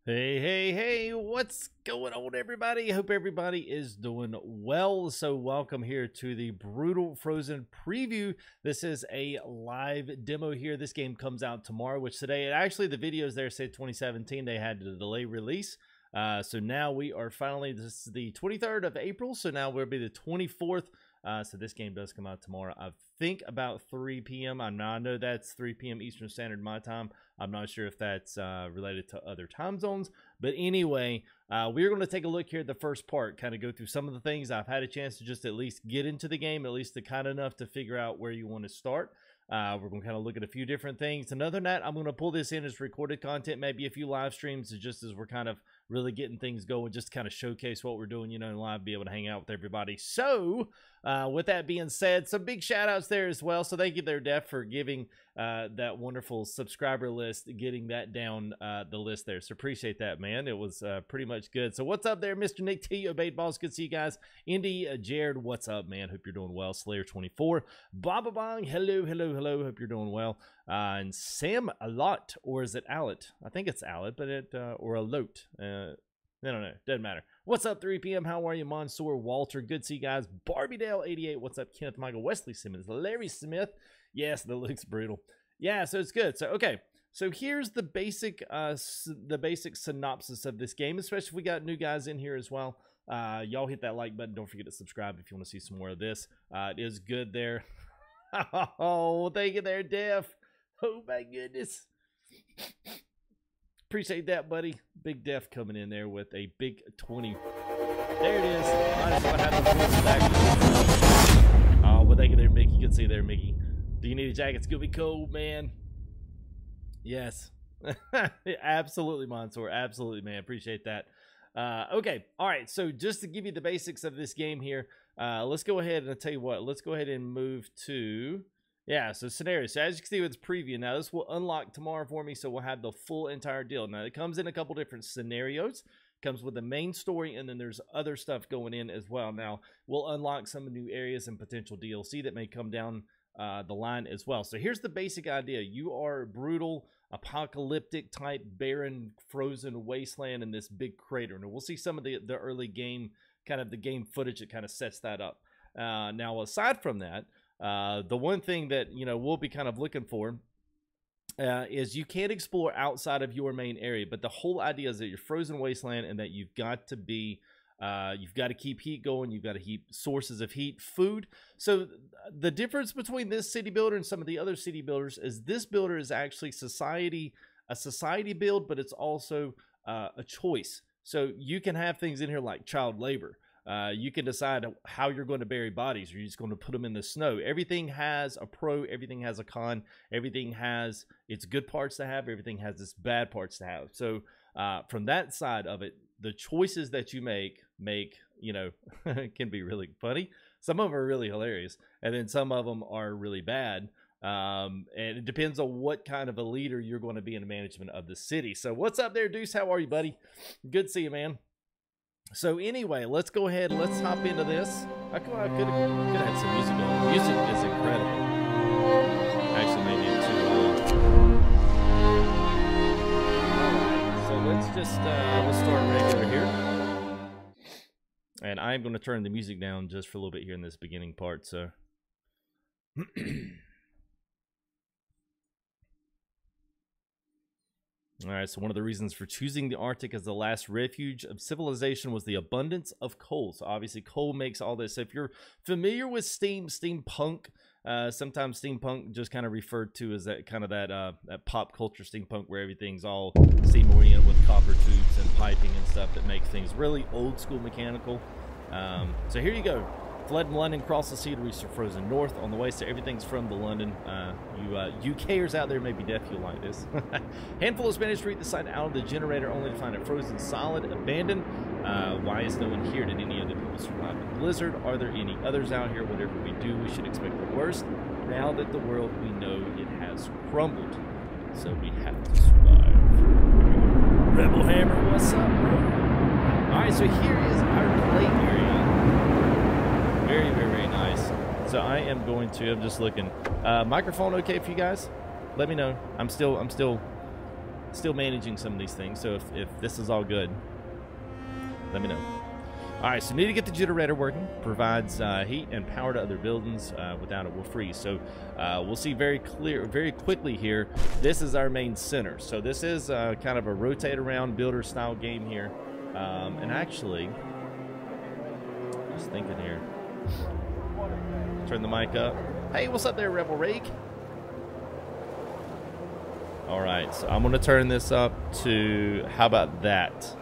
Hey, hey, hey, what's going on, everybody? Hope everybody is doing well. So welcome here to the Brutal Frozen preview. This is a live demo here. This game comes out tomorrow, which today, actually the videos there say 2017. They had to delay release. So now we are finally, this is the 23rd of April. So now we'll be the 24th. So this game does come out tomorrow. I think about 3 p.m. I know that's 3 p.m. Eastern Standard my time. I'm not sure if that's related to other time zones. But anyway, we're going to take a look here at the first part, kind of go through some of the things. I've had a chance to just at least get into the game, at least to kind of enough to figure out where you want to start. We're going to kind of look at a few different things. And other than that, I'm going to pull this in as recorded content, maybe a few live streams, just as we're kind of really getting things going, just to kind of showcase what we're doing, you know, in live, be able to hang out with everybody. So with that being said, some big shout outs there as well. So thank you there, Def, for giving that wonderful subscriber list, getting that down the list there. So appreciate that, man. It was pretty much good. So what's up there, Mr. Nick T, Obeyed Balls? Good to see you guys. Indy, Jared, what's up, man? Hope you're doing well. Slayer24, Baba Bong, hello, hello, hello. Hope you're doing well. And Sam Alot, or is it Alet? I think it's Alet, but it or Alot. I don't know. Doesn't matter. What's up, 3 p.m.? How are you, Mansoor, Walter? Good to see you guys. Barbiedale88. What's up, Kenneth, Michael, Wesley Simmons, Larry Smith. Yes, that looks brutal. Yeah, so it's good. So okay. So here's the basic synopsis of this game, especially if we got new guys in here as well. Y'all hit that like button. Don't forget to subscribe if you want to see some more of this. It is good there. Oh, thank you there, Def. Oh my goodness. Appreciate that, buddy. Big Def coming in there with a big 20. There it is. Might as well have the voice back. Oh, well, thank you there, Mickey. Good to see you there, Mickey. Do you need a jacket? It's gonna be cold, man. Yes. Absolutely, Mansoor. Absolutely, man. Appreciate that. Okay. All right. So just to give you the basics of this game here, let's go ahead and I'll tell you what. Let's go ahead and move to... Yeah, so scenarios. So as you can see with this preview, now this will unlock tomorrow for me, so we'll have the full entire deal. Now it comes in a couple different scenarios. It comes with the main story, and then there's other stuff going in as well. Now we'll unlock some new areas and potential DLC that may come down the line as well. So here's the basic idea. You are a brutal, apocalyptic type, barren, frozen wasteland in this big crater. And we'll see some of the early game, kind of the game footage that kind of sets that up. Now aside from that, the one thing that, you know, we'll be kind of looking for is you can't explore outside of your main area, but the whole idea is that you're frozen wasteland and that you've got to be, you've got to keep heat going, you've got to keep sources of heat, food. So the difference between this city builder and some of the other city builders is this builder is actually a society build, but it's also a choice. So you can have things in here like child labor. You can decide how you're going to bury bodies. You're just going to put them in the snow. Everything has a pro. Everything has a con. Everything has its good parts to have. Everything has its bad parts to have. So from that side of it, the choices that you make, you know, can be really funny. Some of them are really hilarious. And then some of them are really bad. And it depends on what kind of a leader you're going to be in the management of the city. So what's up there, Deuce? How are you, buddy? Good to see you, man. So anyway, let's go ahead and let's hop into this. I could have had some music on. Music is incredible. Actually, maybe Alright, so let's just let's start regular here. And I'm going to turn the music down just for a little bit here in this beginning part. So all right, so one of the reasons for choosing the Arctic as the last refuge of civilization was the abundance of coal. So obviously coal makes all this. So if you're familiar with steampunk, sometimes steampunk just kind of referred to as that kind of that pop culture steampunk where everything's all steam oriented with copper tubes and piping and stuff that make things really old school mechanical. So here you go. Fled in London, crossed the sea to reach the frozen north. On the way, so everything's from the London. You UKers out there may be deaf, you'll like this. Handful of Spanish read the site out of the generator only to find it frozen solid, abandoned. Why is no one here? Did any other people survive the blizzard? Are there any others out here? Whatever we do, we should expect the worst. Now that the world we know it has crumbled, so we have to survive. Rebel Hammer, what's up, bro? Alright, so here is our play area. Very, very, very nice. So I am going to, I'm just looking. Microphone okay for you guys? Let me know. I'm still still managing some of these things. So if this is all good, let me know. All right, so need to get the generator working. Provides heat and power to other buildings. Without it, will freeze. So we'll see very quickly here. This is our main center. So this is kind of a rotate around builder style game here. And actually, just thinking here. Turn the mic up. Hey, what's up there, Rebel Rake? All right, so I'm gonna turn this up to, how about that?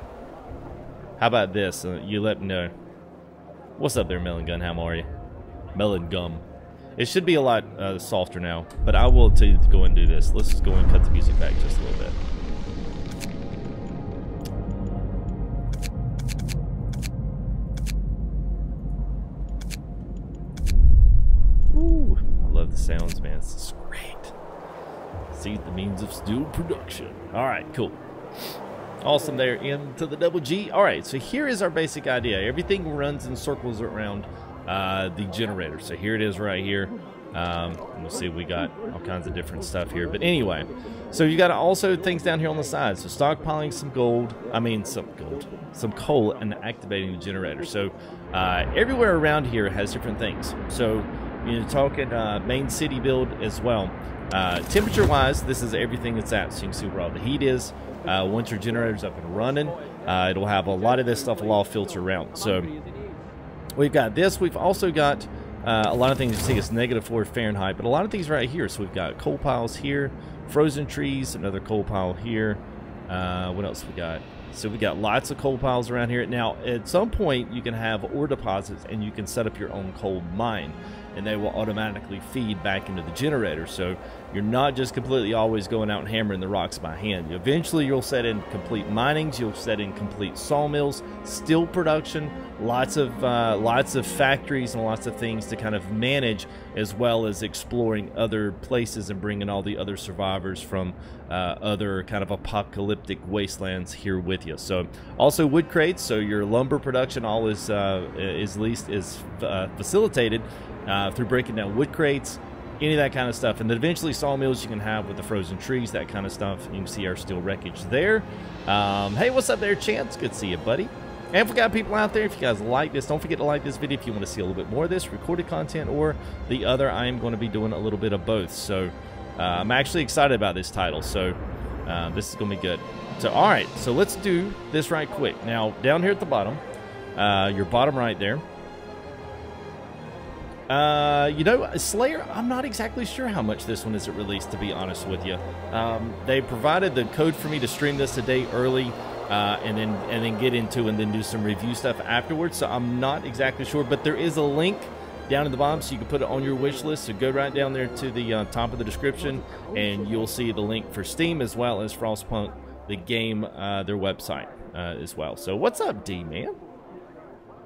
How about this? You let me know. What's up there, Melon Gun? How are you? Melon Gum. It should be a lot softer now, but I will tell you to go and do this. Let's just go and cut the music back just a little bit. Ooh, I love the sounds, man. It's great. See the means of still production. All right, cool. Awesome there, into the double G. All right, so here is our basic idea. Everything runs in circles around the generator. So here it is right here. We'll see, we got all kinds of different stuff here. But anyway, so you got also things down here on the side. So stockpiling some coal and activating the generator. So everywhere around here has different things. So you're talking main city build as well. Temperature-wise, this is everything that's at. So you can see where all the heat is. Once your generator's up and running, it'll have a lot of this stuff will all filter around. So we've got this. We've also got a lot of things. You see it's -4 Fahrenheit, but a lot of things right here. So we've got coal piles here, frozen trees, another coal pile here. What else we got? So we got lots of coal piles around here. Now, at some point, you can have ore deposits, and you can set up your own coal mine, and they will automatically feed back into the generator. So you're not just completely always going out and hammering the rocks by hand. Eventually, you'll set in complete minings. You'll set in complete sawmills, steel production, lots of factories and lots of things to kind of manage, as well as exploring other places and bringing all the other survivors from other kind of apocalyptic wastelands here with you. So also wood crates. So your lumber production all is facilitated through breaking down wood crates, any of that kind of stuff. And then eventually sawmills you can have with the frozen trees, that kind of stuff. You can see our steel wreckage there. Hey, what's up there, Chance? Good to see you, buddy. And if we got people out there, if you guys like this, don't forget to like this video if you want to see a little bit more of this recorded content or the other. I am going to be doing a little bit of both. So I'm actually excited about this title. So this is going to be good. So all right, so let's do this right quick. Now down here at the bottom, your bottom right there, you know, Slayer, I'm not exactly sure how much this one is released, to be honest with you. They provided the code for me to stream this a day early, and then get into and then do some review stuff afterwards. So I'm not exactly sure, but there is a link down at the bottom, so you can put it on your wish list. So go right down there to the top of the description, and you'll see the link for Steam as well as Frostpunk, the game, their website as well. So what's up, D man?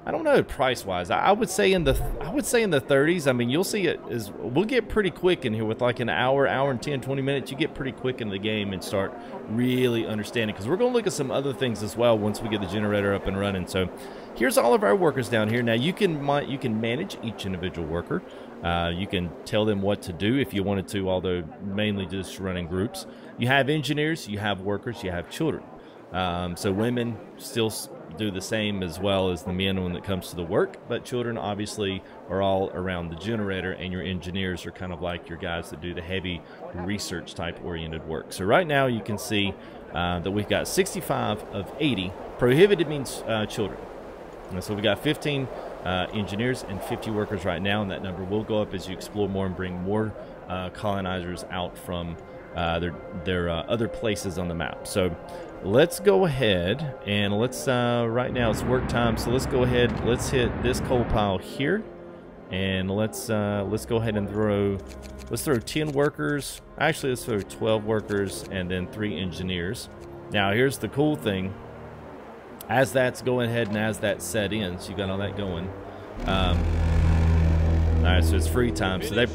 I don't know price-wise. I would say in the 30s. I mean, you'll see it is. We'll get pretty quick in here with like an hour and 10, 20 minutes. You get pretty quick in the game and start really understanding, because we're going to look at some other things as well once we get the generator up and running. So here's all of our workers down here. Now you can manage each individual worker. You can tell them what to do if you wanted to, although mainly just running groups. You have engineers, you have workers, you have children. So women still do the same as well as the men when it comes to the work, but children obviously are all around the generator, and your engineers are kind of like your guys that do the heavy research type oriented work. So right now you can see that we've got 65 of 80. Prohibited means children. And so we got 15 engineers and 50 workers right now, and that number will go up as you explore more and bring more colonizers out from their other places on the map. So let's go ahead and let's right now it's work time, so let's go ahead, let's hit this coal pile here, and let's go ahead and throw 10 workers. Actually, let's throw 12 workers and then 3 engineers. Now here's the cool thing, as that's going ahead and as that set in, so you got all that going, all right, so it's free time, so they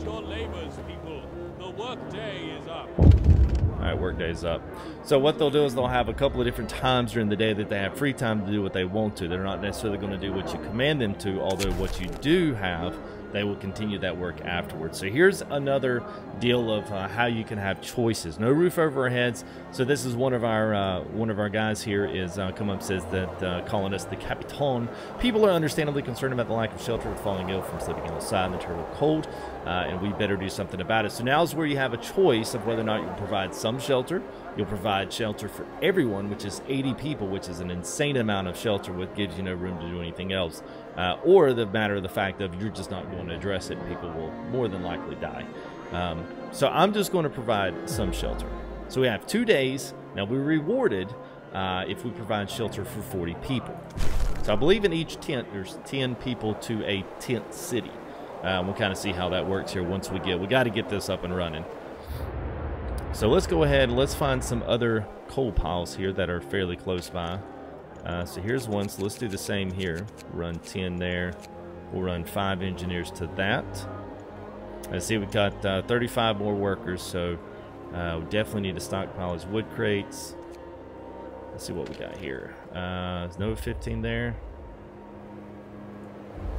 Alright, work day's up. So what they'll do is they'll have a couple of different times during the day that they have free time to do what they want to. They're not necessarily going to do what you command them to, although what you do have they will continue that work afterwards. So here's another deal of how you can have choices. No roof over our heads. So this is one of our guys here is come up, says that calling us the Capitan. People are understandably concerned about the lack of shelter with falling ill from sleeping outside in the terrible cold, and we better do something about it. So now is where you have a choice of whether or not you'll provide some shelter. You'll provide shelter for everyone, which is 80 people, which is an insane amount of shelter, which gives you no room to do anything else. Or the matter of the fact of you're just not going to address it, people will more than likely die. So I'm just going to provide some shelter. So we have 2 days. Now we're rewarded if we provide shelter for 40 people. So I believe in each tent there's 10 people to a tent city. We'll kind of see how that works here once we got to get this up and running. So let's go ahead and let's find some other coal piles here that are fairly close by. So here's one, so let's do the same here. Run 10 there. We'll run 5 engineers to that. Let's see, we've got 35 more workers, so we definitely need to stockpile his wood crates. Let's see what we got here. There's no 15 there.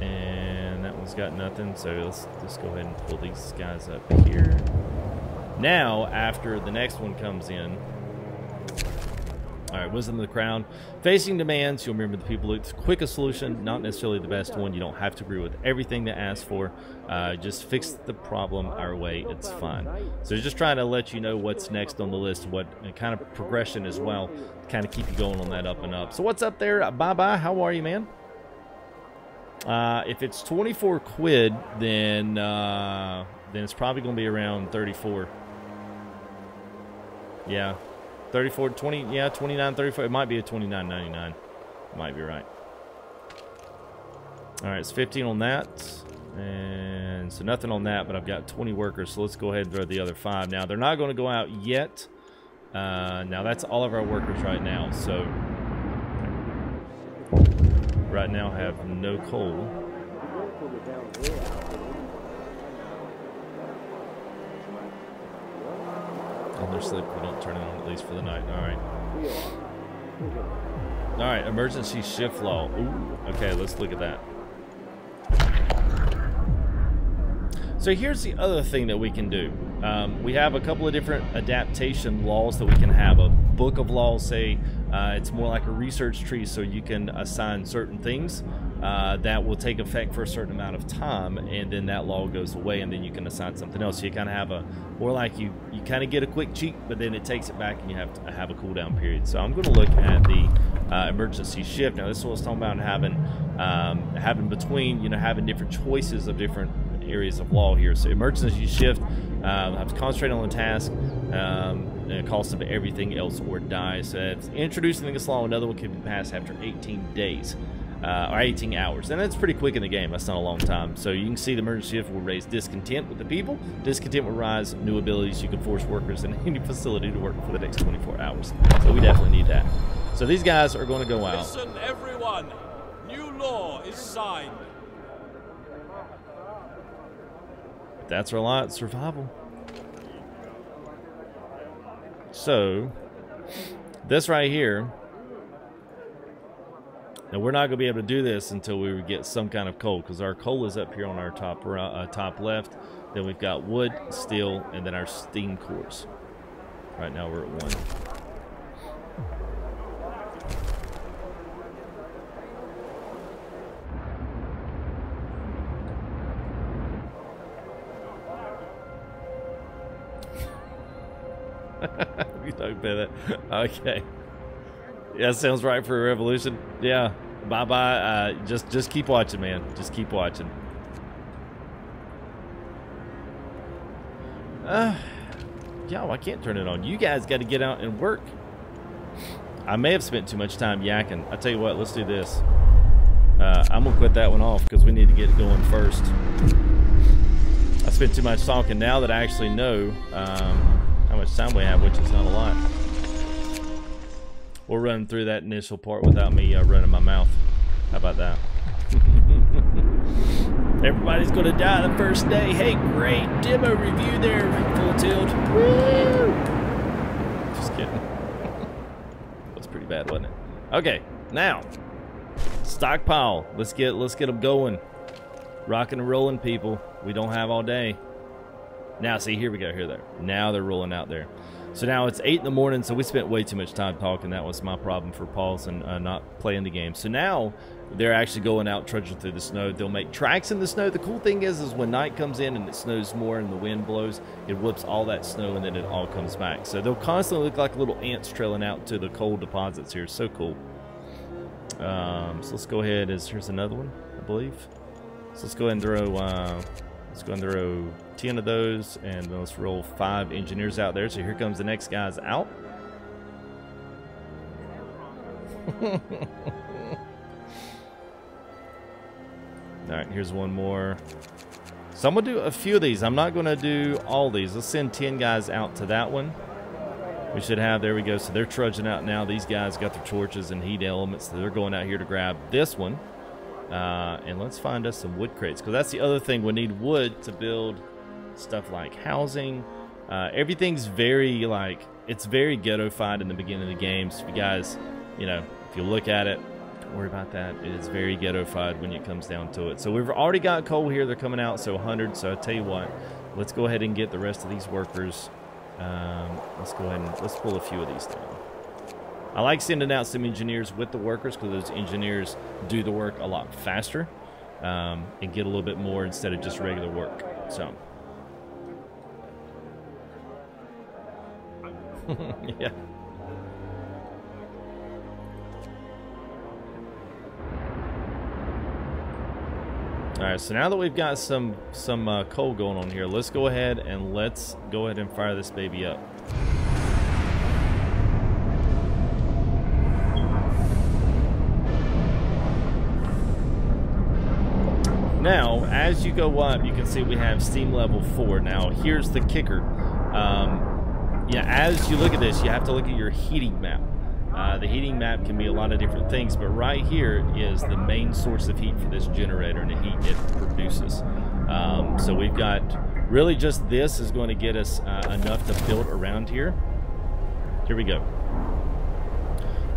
And that one's got nothing, so let's just go ahead and pull these guys up here. Now, after the next one comes in, all right, Wisdom of the Crown. Facing demands, you'll remember the people look the quickest solution, not necessarily the best one. You don't have to agree with everything they ask for. Just fix the problem our way. It's fine. So just trying to let you know what's next on the list, what kind of progression as well, to kind of keep you going on that up and up. So what's up there? Bye-bye. How are you, man? If it's 24 quid, then it's probably going to be around 34. Yeah. 34, 20, yeah, 29, 34. It might be a 29.99. Might be right. All right, it's 15 on that. And so nothing on that, but I've got 20 workers. So let's go ahead and throw the other 5. Now, they're not going to go out yet. Now, that's all of our workers right now. So right now have no coal. On their sleep, we don't turn it on at least for the night. All right, emergency shift law. Ooh, okay, let's look at that. So here's the other thing that we can do. We have a couple of different adaptation laws that we can have. A book of laws, say it's more like a research tree, so you can assign certain things that will take effect for a certain amount of time, and then that law goes away, and then you can assign something else. So you kind of have a, or like you kind of get a quick cheat, but then it takes it back, and you have to have a cooldown period. So I'm going to look at the emergency shift. Now this is what I was talking about, having between, you know, having different choices of different areas of law here. So emergency shift, have to concentrate on the task, and it costs of everything else or die. So it's introducing this law. Another one can be passed after 18 days. Or 18 hours, and that's pretty quick in the game. That's not a long time. So you can see the emergency shift will raise discontent with the people. Discontent will rise new abilities. You can force workers in any facility to work for the next 24 hours. So we definitely need that. So these guys are going to go out. Listen, everyone. New law is signed. That's Reliant Survival. So this right here. Now, we're not going to be able to do this until we get some kind of coal, because our coal is up here on our top left. Then we've got wood, steel, and then our steam cores. Right now we're at 1. You talk about that. Okay. Yeah, sounds right for a revolution. Yeah. Bye-bye. Just keep watching, man. Just keep watching. Yo, I can't turn it on. You guys got to get out and work. I may have spent too much time yakking. I tell you what, let's do this. I'm gonna quit that one off because we need to get it going first. I spent too much talking. Now that I actually know how much time we have, which is not a lot, we'll run through that initial part without me running my mouth. How about that? Everybody's gonna die the first day. Hey, great demo review there, Full Tilt. Woo! Just kidding. That was pretty bad, wasn't it? Okay, now stockpile. Let's get them going. Rocking and rolling, people. We don't have all day. Now, see, here we go. Here, there. Now they're rolling out there. So now it's 8 in the morning, so we spent way too much time talking. That was my problem for pausing and not playing the game. So now they're actually going out, trudging through the snow. They'll make tracks in the snow. The cool thing is when night comes in and it snows more and the wind blows, it whips all that snow and then it all comes back. So they'll constantly look like little ants trailing out to the coal deposits here. So cool. So let's go ahead. Here's another one, I believe. So let's go ahead and throw 10 of those, and let's roll 5 engineers out there. So here comes the next guys out. All right, here's one more. So I'm gonna do a few of these. I'm not gonna do all these. Let's send 10 guys out to that one. We should have, there we go. So they're trudging out now. These guys got their torches and heat elements. So they're going out here to grab this one. And let's find us some wood crates, because that's the other thing. We need wood to build stuff like housing. Everything's very, like, it's very ghetto-fied in the beginning of the game. So if you guys, you know, if you look at it, don't worry about that. It is very ghetto-fied when it comes down to it. So we've already got coal here. They're coming out, so 100. So I tell you what, let's go ahead and get the rest of these workers. Let's go ahead and let's pull a few of these down. I like sending out some engineers with the workers, because those engineers do the work a lot faster and get a little bit more instead of just regular work. So, yeah. All right, so now that we've got some coal going on here, let's go ahead and fire this baby up. Now, as you go up, you can see we have steam level 4. Now, here's the kicker. Yeah, as you look at this, you have to look at your heating map. The heating map can be a lot of different things, but right here is the main source of heat for this generator and the heat it produces. So we've got really just this is going to get us enough to build around here. Here we go.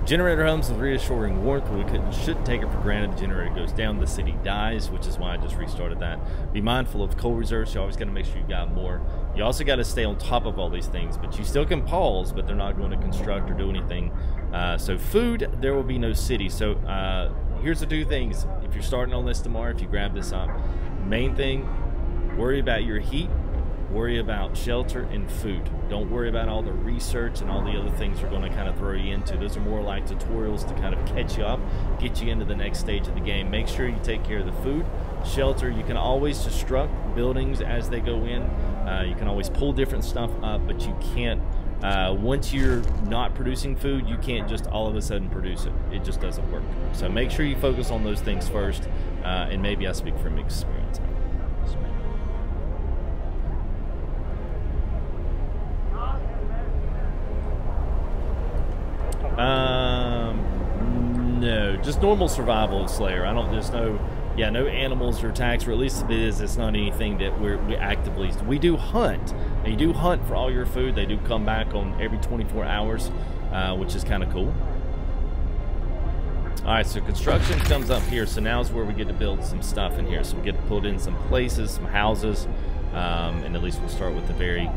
Generator hums with reassuring warmth. We shouldn't take it for granted. The generator goes down, the city dies, which is why I just restarted that. Be mindful of coal reserves. You always got to make sure you got more. You also got to stay on top of all these things, but you still can pause, but they're not going to construct or do anything. So food, there will be no city. So here's the 2 things. If you're starting on this tomorrow, if you grab this up, main thing, worry about your heat. Worry about shelter and food. Don't worry about all the research and all the other things we're going to kind of throw you into. Those are more like tutorials to kind of catch you up, get you into the next stage of the game. Make sure you take care of the food. Shelter, you can always destruct buildings as they go in. You can always pull different stuff up, but you can't, once you're not producing food, you can't just all of a sudden produce it. It just doesn't work. So make sure you focus on those things first, and maybe I speak from experience. No, just normal survival of Slayer. There's no animals or attacks, or at least if it is, it's not anything that we actively, we do hunt. And you do hunt for all your food. They do come back on every 24 hours, which is kind of cool. All right, so construction comes up here. So now is where we get to build some stuff in here. So we get to put in some places, some houses, and at least we'll start with the very.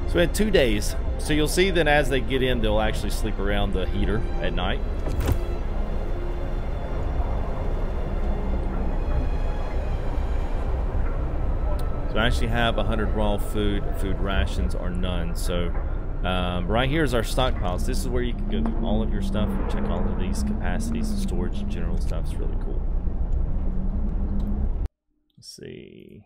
So we had 2 days. So you'll see that as they get in, they'll actually sleep around the heater at night. So I actually have 100 raw food. Food rations are none. So right here is our stockpiles. This is where you can go through all of your stuff and check all of these capacities and storage and general stuff. It's really cool. Let's see.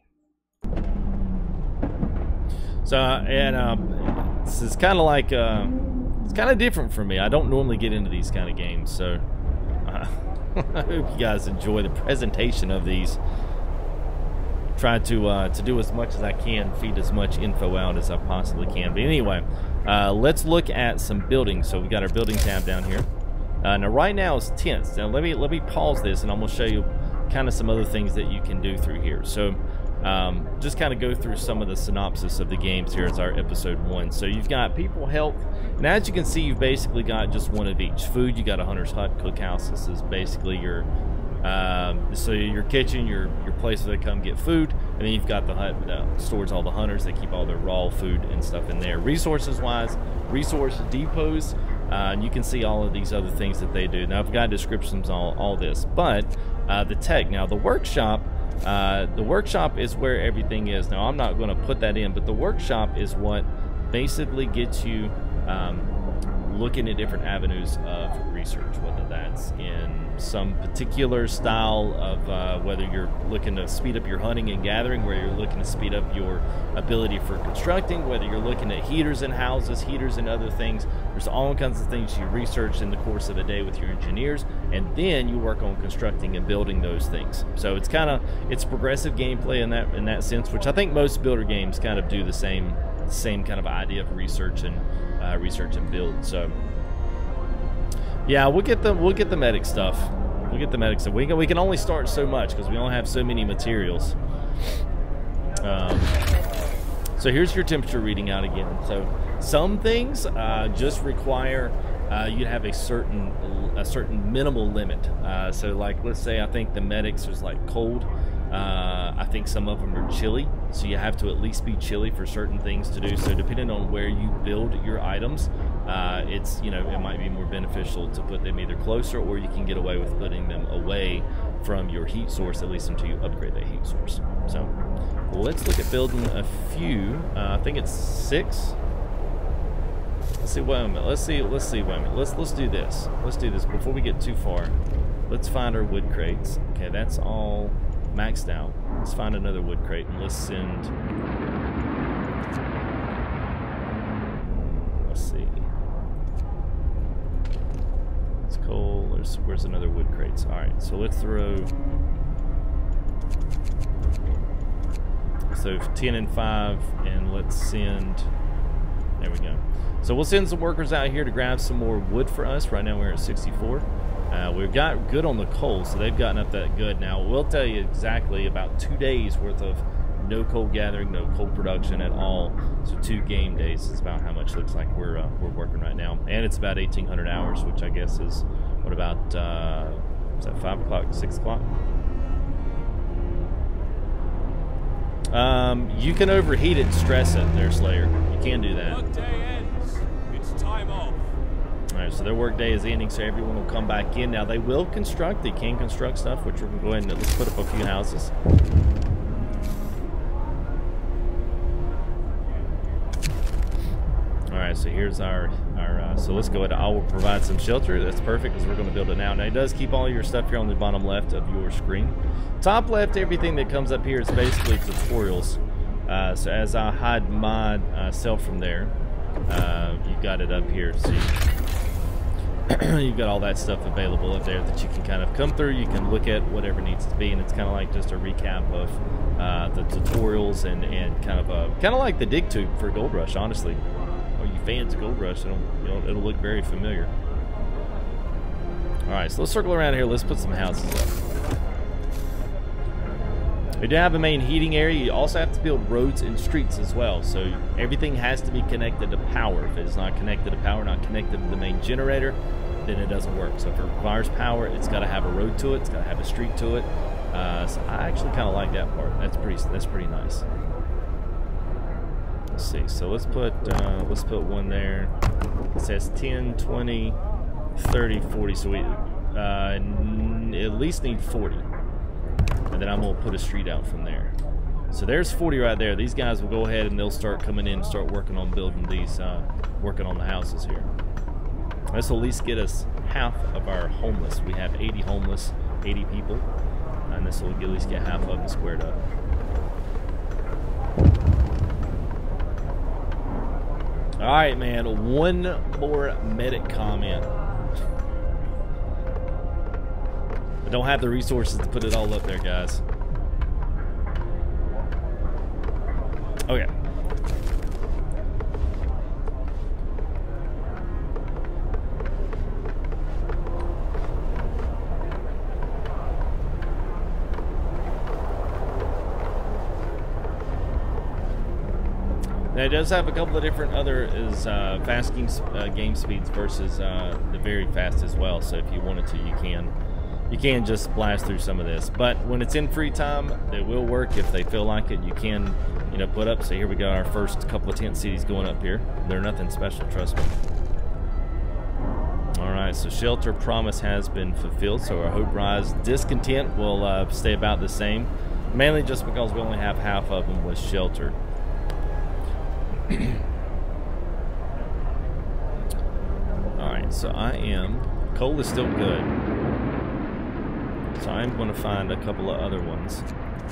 So, and this is kind of like, it's kind of different for me. I don't normally get into these kind of games, so I hope you guys enjoy the presentation of these. Try to do as much as I can, feed as much info out as I possibly can. But anyway, let's look at some buildings. So we got our building tab down here. Now right now it's tents. Now let me pause this, and I'm gonna show you kind of some other things that you can do through here. So just kind of go through some of the synopsis of the games here as our episode 1. So you've got people, health, and as you can see, you've basically got just one of each. Food, you got a hunter's hut, cookhouse. This is basically your So your kitchen, your place where they come get food, and then you've got the hut that stores all the hunters. They keep all their raw food and stuff in there. Resources wise, resource depots, and you can see all of these other things that they do. Now I've got descriptions on all this, but the tech, now the workshop is where everything is. Now I'm not going to put that in, but the workshop is what basically gets you looking at different avenues of research, whether that's in some particular style of whether you're looking to speed up your hunting and gathering, where you're looking to speed up your ability for constructing, whether you're looking at heaters in houses, heaters and other things. There's all kinds of things you research in the course of a day with your engineers, and then you work on constructing and building those things. So it's progressive gameplay in that sense, which I think most builder games kind of do the same kind of idea of research and build. So yeah, we'll get the medic stuff. We'll get the medic stuff. We can only start so much because we only have so many materials. So here's your temperature reading out again. So some things just require you to have a certain minimal limit. So like, let's say I think the medics is like cold. I think some of them are chilly, so you have to at least be chilly for certain things to do. So depending on where you build your items, it's, you know, it might be more beneficial to put them either closer, or you can get away with putting them away from your heat source, at least until you upgrade that heat source. So let's look at building a few. I think it's 6. Let's see. Wait a minute. Let's see. Wait a minute. Let's do this. Let's do this before we get too far. Let's find our wood crates. Okay, that's all maxed out. Let's find another wood crate and let's send. Let's see. It's coal. Where's another wood crates? All right, so let's throw. So 10 and 5, and let's send. There we go. So we'll send some workers out here to grab some more wood for us. Right now we're at 64. We've got good on the coal, so they've gotten up that good. Now we'll tell you exactly about 2 days worth of no coal gathering, no coal production at all. So 2 game days is about how much it looks like we're working right now, and it's about 1,800 hours, which I guess is what about is that 5 o'clock, 6 o'clock? You can overheat it and stress it there, Slayer. You can do that. Workday ends. It's time off. Alright, so their work day is ending, so everyone will come back in. Now they will construct, they can construct stuff, which we're going to go ahead and let's put up a few houses. Alright, so here's our so let's go ahead. I will provide some shelter. That's perfect because we're going to build it now. Now it does keep all your stuff here on the bottom left of your screen. Top left, everything that comes up here is basically tutorials. So as I hide my self from there, you've got it up here. So you've got all that stuff available up there that you can kind of come through. You can look at whatever needs to be, and it's kind of like just a recap of the tutorials and kind of like the dig tube for Gold Rush. Honestly, are you fans of Gold Rush? It'll look very familiar. All right, so let's circle around here. Let's put some houses up. We do have a main heating area. You also have to build roads and streets as well. So everything has to be connected to power. If it's not connected to power, not connected to the main generator, then it doesn't work. So if it requires power, it's got to have a road to it. It's got to have a street to it. So I actually kind of like that part. That's pretty nice. Let's see. So let's put one there. It says 10, 20, 30, 40. So we at least need 40. And then I'm going to put a street out from there. So there's 40 right there. These guys will go ahead and they'll start coming in and start working on building these, working on the houses here. This will at least get us half of our homeless. We have 80 homeless, 80 people. And this will at least get half of them squared up. Alright, man. One more medic comment. I don't have the resources to put it all up there, guys. Okay. Now it does have a couple of different other fast game speeds versus the very fast as well. So if you wanted to, you can. you can just blast through some of this. But when it's in free time, they will work if they feel like it. You can, you know, put up. So here we go, our first couple of tent cities going up here. They're nothing special, trust me. All right, so shelter promise has been fulfilled. So our hope rise discontent will stay about the same, mainly just because we only have half of them with shelter. All right, so coal is still good. So I'm going to find a couple of other ones.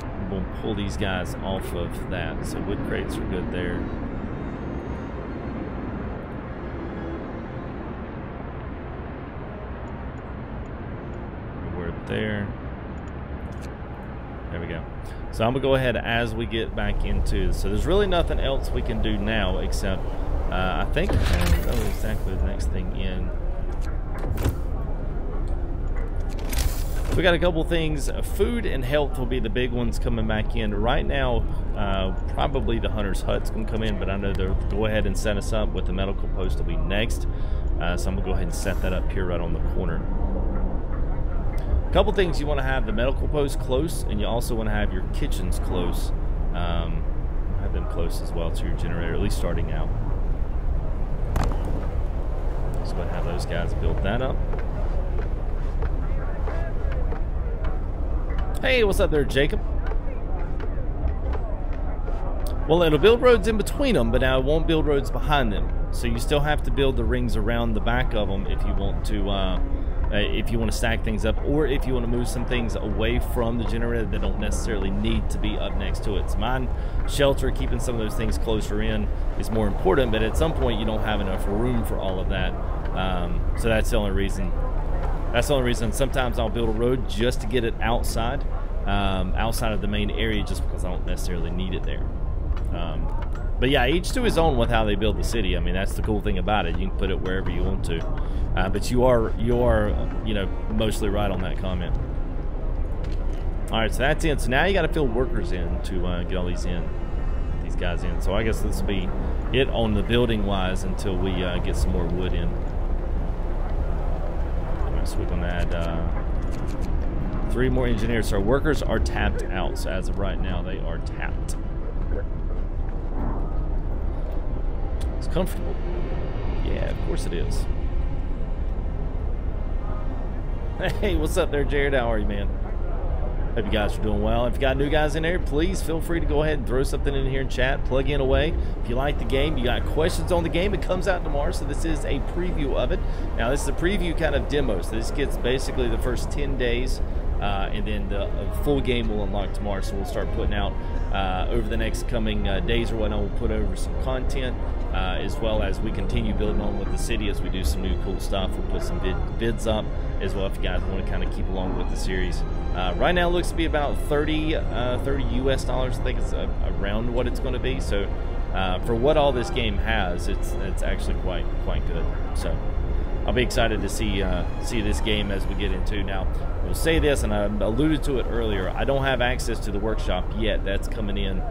I'm going to pull these guys off of that. So wood crates are good there. We're there. There we go. So I'm going to go ahead as we get back into. So there's really nothing else we can do now except I think I don't know exactly the next thing in. We got a couple things. Food and health will be the big ones coming back in. Right now, probably the hunter's hut's going to come in, but I know they'll go ahead and set us up with the medical post will be next. So I'm going to go ahead and set that up here right on the corner. A couple things you want to have the medical post close, and you also want to have your kitchens close. Have them close as well to your generator, at least starting out. Just go ahead and have those guys build that up. Hey, what's up there, Jacob? Well, it'll build roads in between them, but now it won't build roads behind them. So you still have to build the rings around the back of them if you want to stack things up, or if you want to move some things away from the generator that don't necessarily need to be up next to it. So mine, shelter, keeping some of those things closer in is more important, but at some point you don't have enough room for all of that. So that's the only reason. That's the only reason. Sometimes I'll build a road just to get it outside of the main area, just because I don't necessarily need it there. But yeah, each to his own with how they build the city. I mean, that's the cool thing about it. You can put it wherever you want to. But you are, you know, mostly right on that comment. All right, so that's in. So now you got to fill workers in to get all these guys in. So I guess this will be it on the building wise until we get some more wood in. So we're going to add 3 more engineers. So our workers are tapped out. So as of right now, they are tapped. It's comfortable. Yeah, of course it is. Hey, what's up there, Jared? How are you, man? Hope you guys are doing well. If you got new guys in there, please feel free to go ahead and throw something in here in chat. Plug in away. If you like the game, you got questions on the game, it comes out tomorrow, so this is a preview of it. Now, this is a preview kind of demo, so this gets basically the first 10 days, and then the full game will unlock tomorrow, so we'll start putting out over the next coming days or whatnot. We'll put over some content, as well as we continue building on with the city as we do some new cool stuff. We'll put some vids up as well if you guys want to kind of keep along with the series. Right now it looks to be about 30 US dollars. I think it's around what it's going to be. So for what all this game has, it's actually quite good. So I'll be excited to see this game as we get into. Now, we'll say this, and I alluded to it earlier. I don't have access to the workshop yet. That's coming in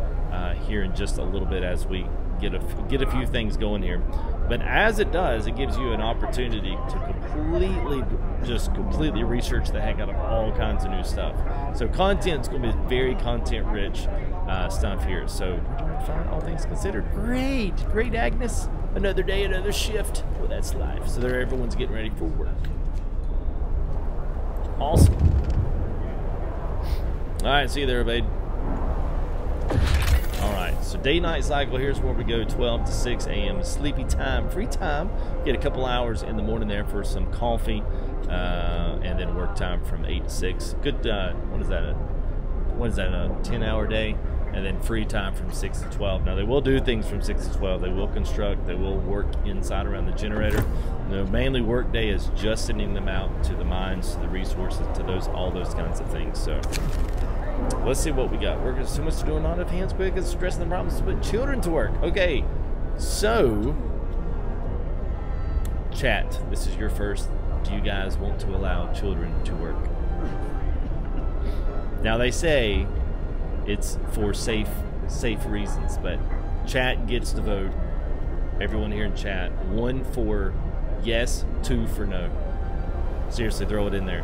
here in just a little bit as we get a few things going here. But as it does, it gives you an opportunity to completely research the heck out of all kinds of new stuff. So content's going to be very content-rich stuff here. So we're doing fine, all things considered. Great, Agnes. Another day, another shift. Well, that's life. So there, everyone's getting ready for work. Awesome. All right, see you there, babe. Alright, so day-night cycle, here's where we go, 12 to 6 a.m. Sleepy time, free time. Get a couple hours in the morning there for some coffee, and then work time from 8 to 6. Good, what is that, a 10-hour day? And then free time from 6 to 12. Now, they will do things from 6 to 12. They will construct, they will work inside around the generator. The mainly work day is just sending them out to the mines, to the resources, to all those kinds of things. So let's see what we got. Workers too much to do, not enough hands quick, it's stressing the problems to put children to work. Okay, so chat, this is your first. Do you guys want to allow children to work? Now they say it's for safe reasons, but chat gets the vote. Everyone here in chat, 1 for yes, 2 for no. Seriously, throw it in there.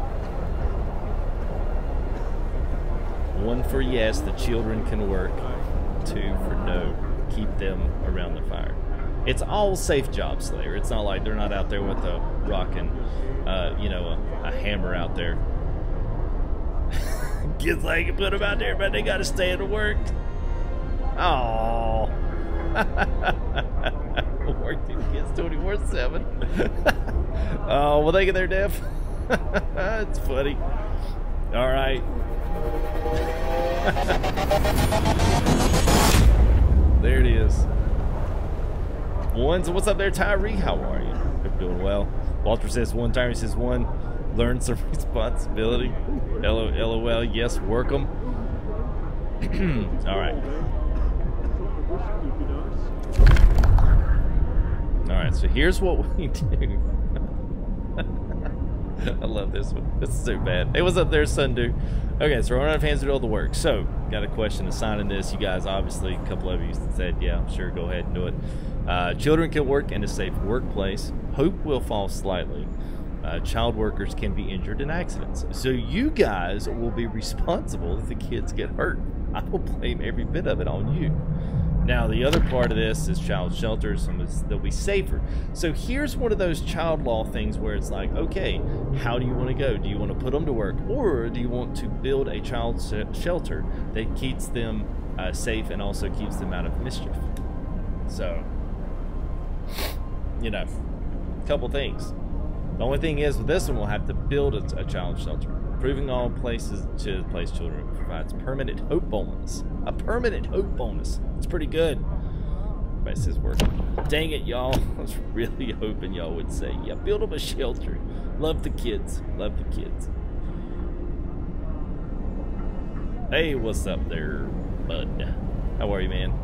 1 for yes, the children can work. 2 for no, keep them around the fire. It's all safe jobs, Slayer. It's not like they're not out there with a rock and, you know, a hammer out there. Kids like put them out there, but they gotta stay at work. Oh. Working kids 24/7. Oh, well, they get their deaf. It's funny. All right. There it is. One. So what's up there, Tyree? How are you? Hope you're doing well. Walter says 1. Tyree says 1. Learn some responsibility. LOL. Yes, work them. All right. All right. So here's what we do. I love this one. This is so bad. Hey, what's up there, Sundu? Okay, so we're running out of hands to do all the work. So, got a question assigning this. You guys, obviously, a couple of you said, yeah, sure, go ahead and do it. Children can work in a safe workplace. Hope will fall slightly. Child workers can be injured in accidents. So you guys will be responsible if the kids get hurt. I will blame every bit of it on you. Now, the other part of this is child shelters, and they'll be safer. So here's one of those child law things where it's like, okay, how do you want to go? Do you want to put them to work, or do you want to build a child shelter that keeps them safe and also keeps them out of mischief? So, you know, a couple things. The only thing is with this one, we'll have to build a child shelter. Improving all places to place children provides permanent hope bonus. A permanent hope bonus. It's pretty good. Everybody says work. Dang it, y'all. I was really hoping y'all would say, yeah, build them a shelter. Love the kids. Love the kids. Hey, what's up there, bud? How are you, man?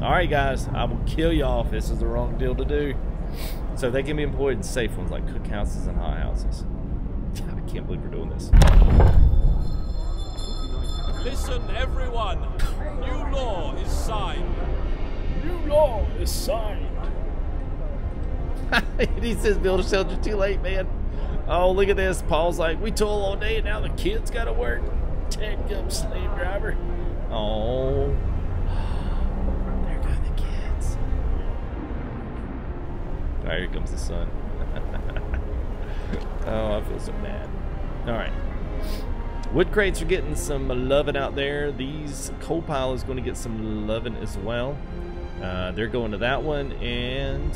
Alright, guys. I will kill y'all if this is the wrong deal to do. So they can be employed in safe ones like cookhouses and hot houses. I can't believe we're doing this. Listen, everyone. New law is signed. New law is signed. He says build a shelter too late, man. Oh, look at this. Paul's like, we toil all day and now the kids gotta work. Ted comes slave driver. Oh. There go the kids. Alright, here comes the sun. Oh, I feel so bad. Alright. Wood crates are getting some loving out there. These coal pile is going to get some loving as well. They're going to that one, and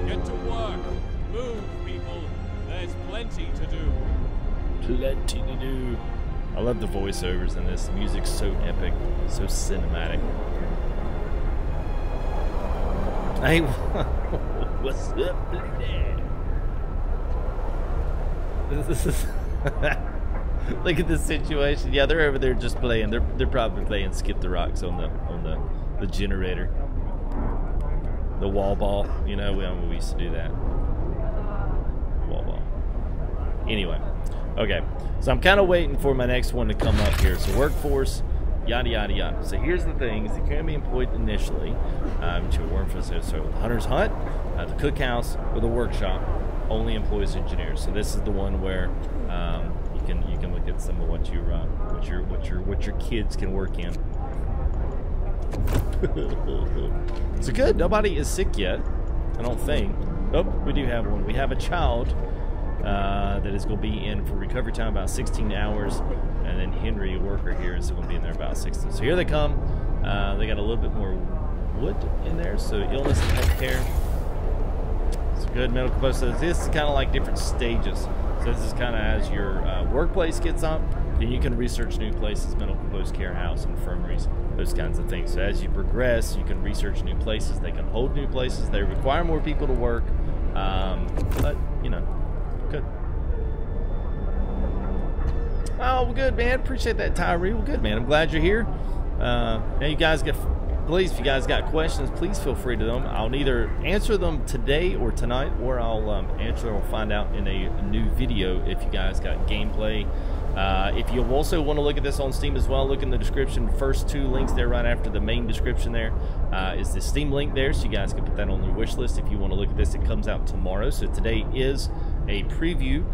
get to work. Move, people. There's plenty to do. Plenty to do. I love the voiceovers in this. The music's so epic, so cinematic. Hey, what's up, Dad? This is look at this situation. Yeah, they're over there just playing. They're probably playing Skip the Rocks on the generator, the wall ball. You know, we used to do that. Wall ball. Anyway, okay. So I'm kind of waiting for my next one to come up here. So workforce, yada yada yada. So here's the things that can be employed initially to work for so hunters hunt, the cookhouse, or the workshop. Only employs engineers. So this is the one where you can look at some of what your kids can work in. So good. Nobody is sick yet, I don't think. Oh, we do have one. We have a child that is going to be in for recovery time about 16 hours, and then Henry, a worker here, is going to be in there about 16. So here they come. They got a little bit more wood in there. So illness and healthcare. Good medical post. So this is kind of like different stages. So this is kind of as your workplace gets up, then you can research new places, medical post, care house, infirmaries, those kinds of things. So as you progress, you can research new places. They can hold new places. They require more people to work, but you know, good. Oh, well, good, man. Appreciate that, Tyree. Well, good, man. I'm glad you're here. Now you guys get. Please, if you guys got questions, please feel free to them. I'll either answer them today or tonight, or I'll answer or find out in a new video if you guys got gameplay. If you also want to look at this on Steam as well, look in the description. First 2 links there right after the main description there is the Steam link there, so you guys can put that on your wish list if you want to look at this. It comes out tomorrow, so today is a preview,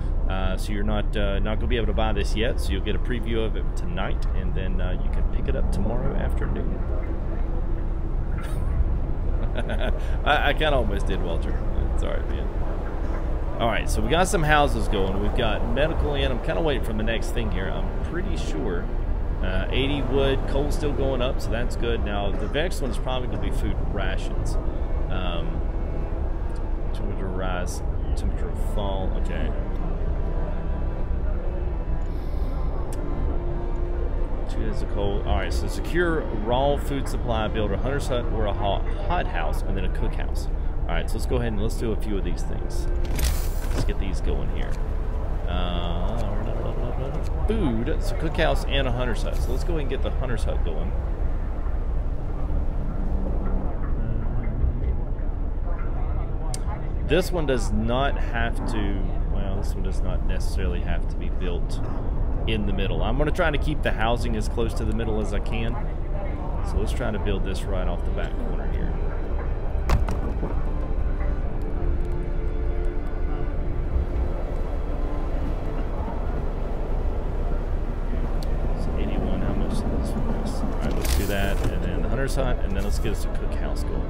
so you're not going to be able to buy this yet. So you'll get a preview of it tonight, and then you can pick it up tomorrow afternoon. I kind of almost did, Walter. It's all right, man. All right, so we got some houses going. We've got medical in. I'm kind of waiting for the next thing here. I'm pretty sure 80 wood, coal's still going up, so that's good. Now the next one is probably going to be food rations. Temperature rise, temperature fall. Okay. 2 days of coal. All right, so secure raw food supply, build a hunter's hut or a hot house, and then a cookhouse. All right, so let's go ahead and let's do a few of these things. Let's get these going here. Food, so cookhouse and a hunter's hut. So let's go ahead and get the hunter's hut going. This one does not have to, well, this one does not necessarily have to be built in the middle. I'm going to try to keep the housing as close to the middle as I can. So let's try to build this right off the back corner here. Alright, let's do that, and then the hunter's hut, and then let's get us a cookhouse going.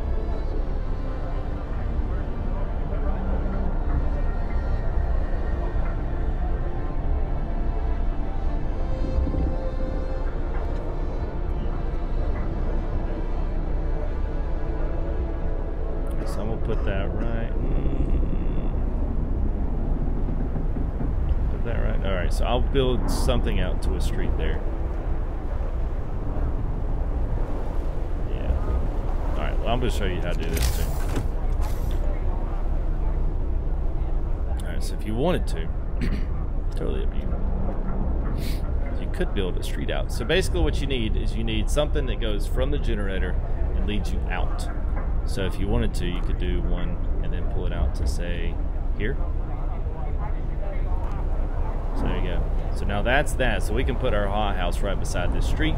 So I'm gonna put that right. Put that right. Alright, so I'll build something out to a street there. I'm going to show you how to do this too. Alright, so if you wanted to, totally up to you. You could build a street out. So basically what you need is you need something that goes from the generator and leads you out. So if you wanted to, you could do one and then pull it out to say here. So there you go. So now that's that. So we can put our hot house right beside this street.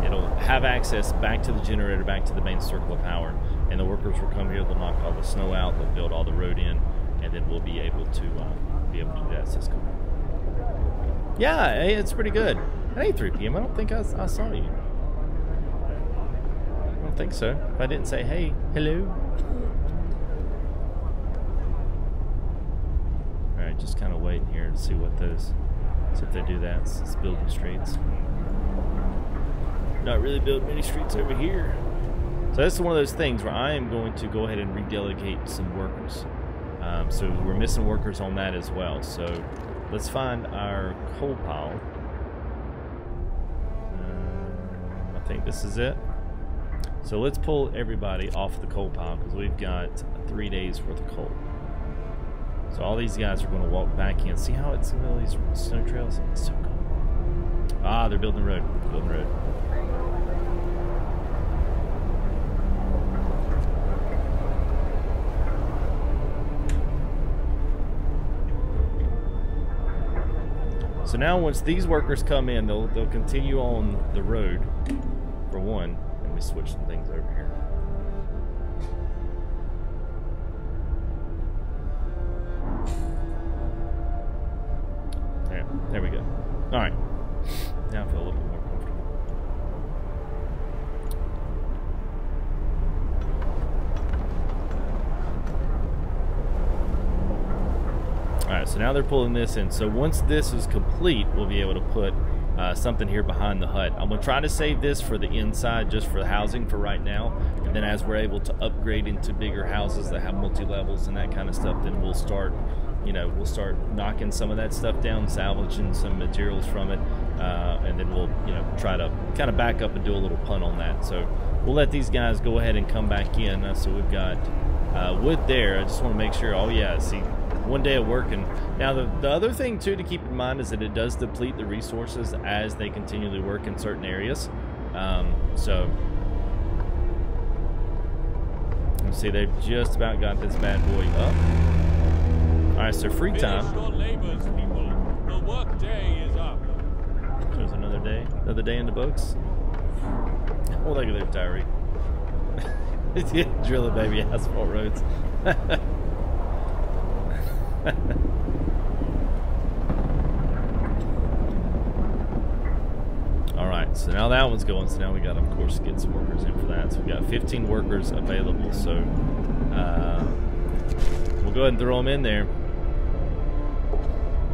It'll have access back to the generator, back to the main circle of power, and the workers will come here. They'll knock all the snow out. They'll build all the road in, and then we'll be able to do that. So it's cool. Yeah, hey, it's pretty good. It ain't 3 p.m. I don't think I saw you. I don't think so. If I didn't say hey, hello. All right, just kind of waiting here to see what those. See if they do that. It's building streets. Not really building many streets over here. So this is one of those things where I am going to go ahead and redelegate some workers. So we're missing workers on that as well. So let's find our coal pile. I think this is it. So let's pull everybody off the coal pile because we've got 3 days worth of coal. So all these guys are going to walk back in. See how it's in the middle of these snow trails? It's so cool. Ah, they're building the road. Building the road. So now once these workers come in, they'll continue on the road for one. Let me switch some things over here. There we go. All right. Now I feel a little bit more comfortable. All right, so now they're pulling this in. So once this is complete, we'll be able to put something here behind the hut. I'm gonna try to save this for the inside, just for the housing for right now. And then as we're able to upgrade into bigger houses that have multi-levels and that kind of stuff, then we'll start, you know, we'll start knocking some of that stuff down, salvaging some materials from it, and then we'll, you know, try to kind of back up and do a little punt on that. So we'll let these guys go ahead and come back in. So we've got wood there. I just want to make sure. Oh yeah, see, 1 day of work. And now the other thing too to keep in mind is that it does deplete the resources as they continually work in certain areas. So let's see, they've just about got this bad boy up. All right, so free time. Finish your labors, people. The work day is up. There's another day in the books. Oh, look at there, Tyree. Drilling baby asphalt roads. Alright, so now that one's going, so now we got to, of course, get some workers in for that. So we got 15 workers available, so we'll go ahead and throw them in there.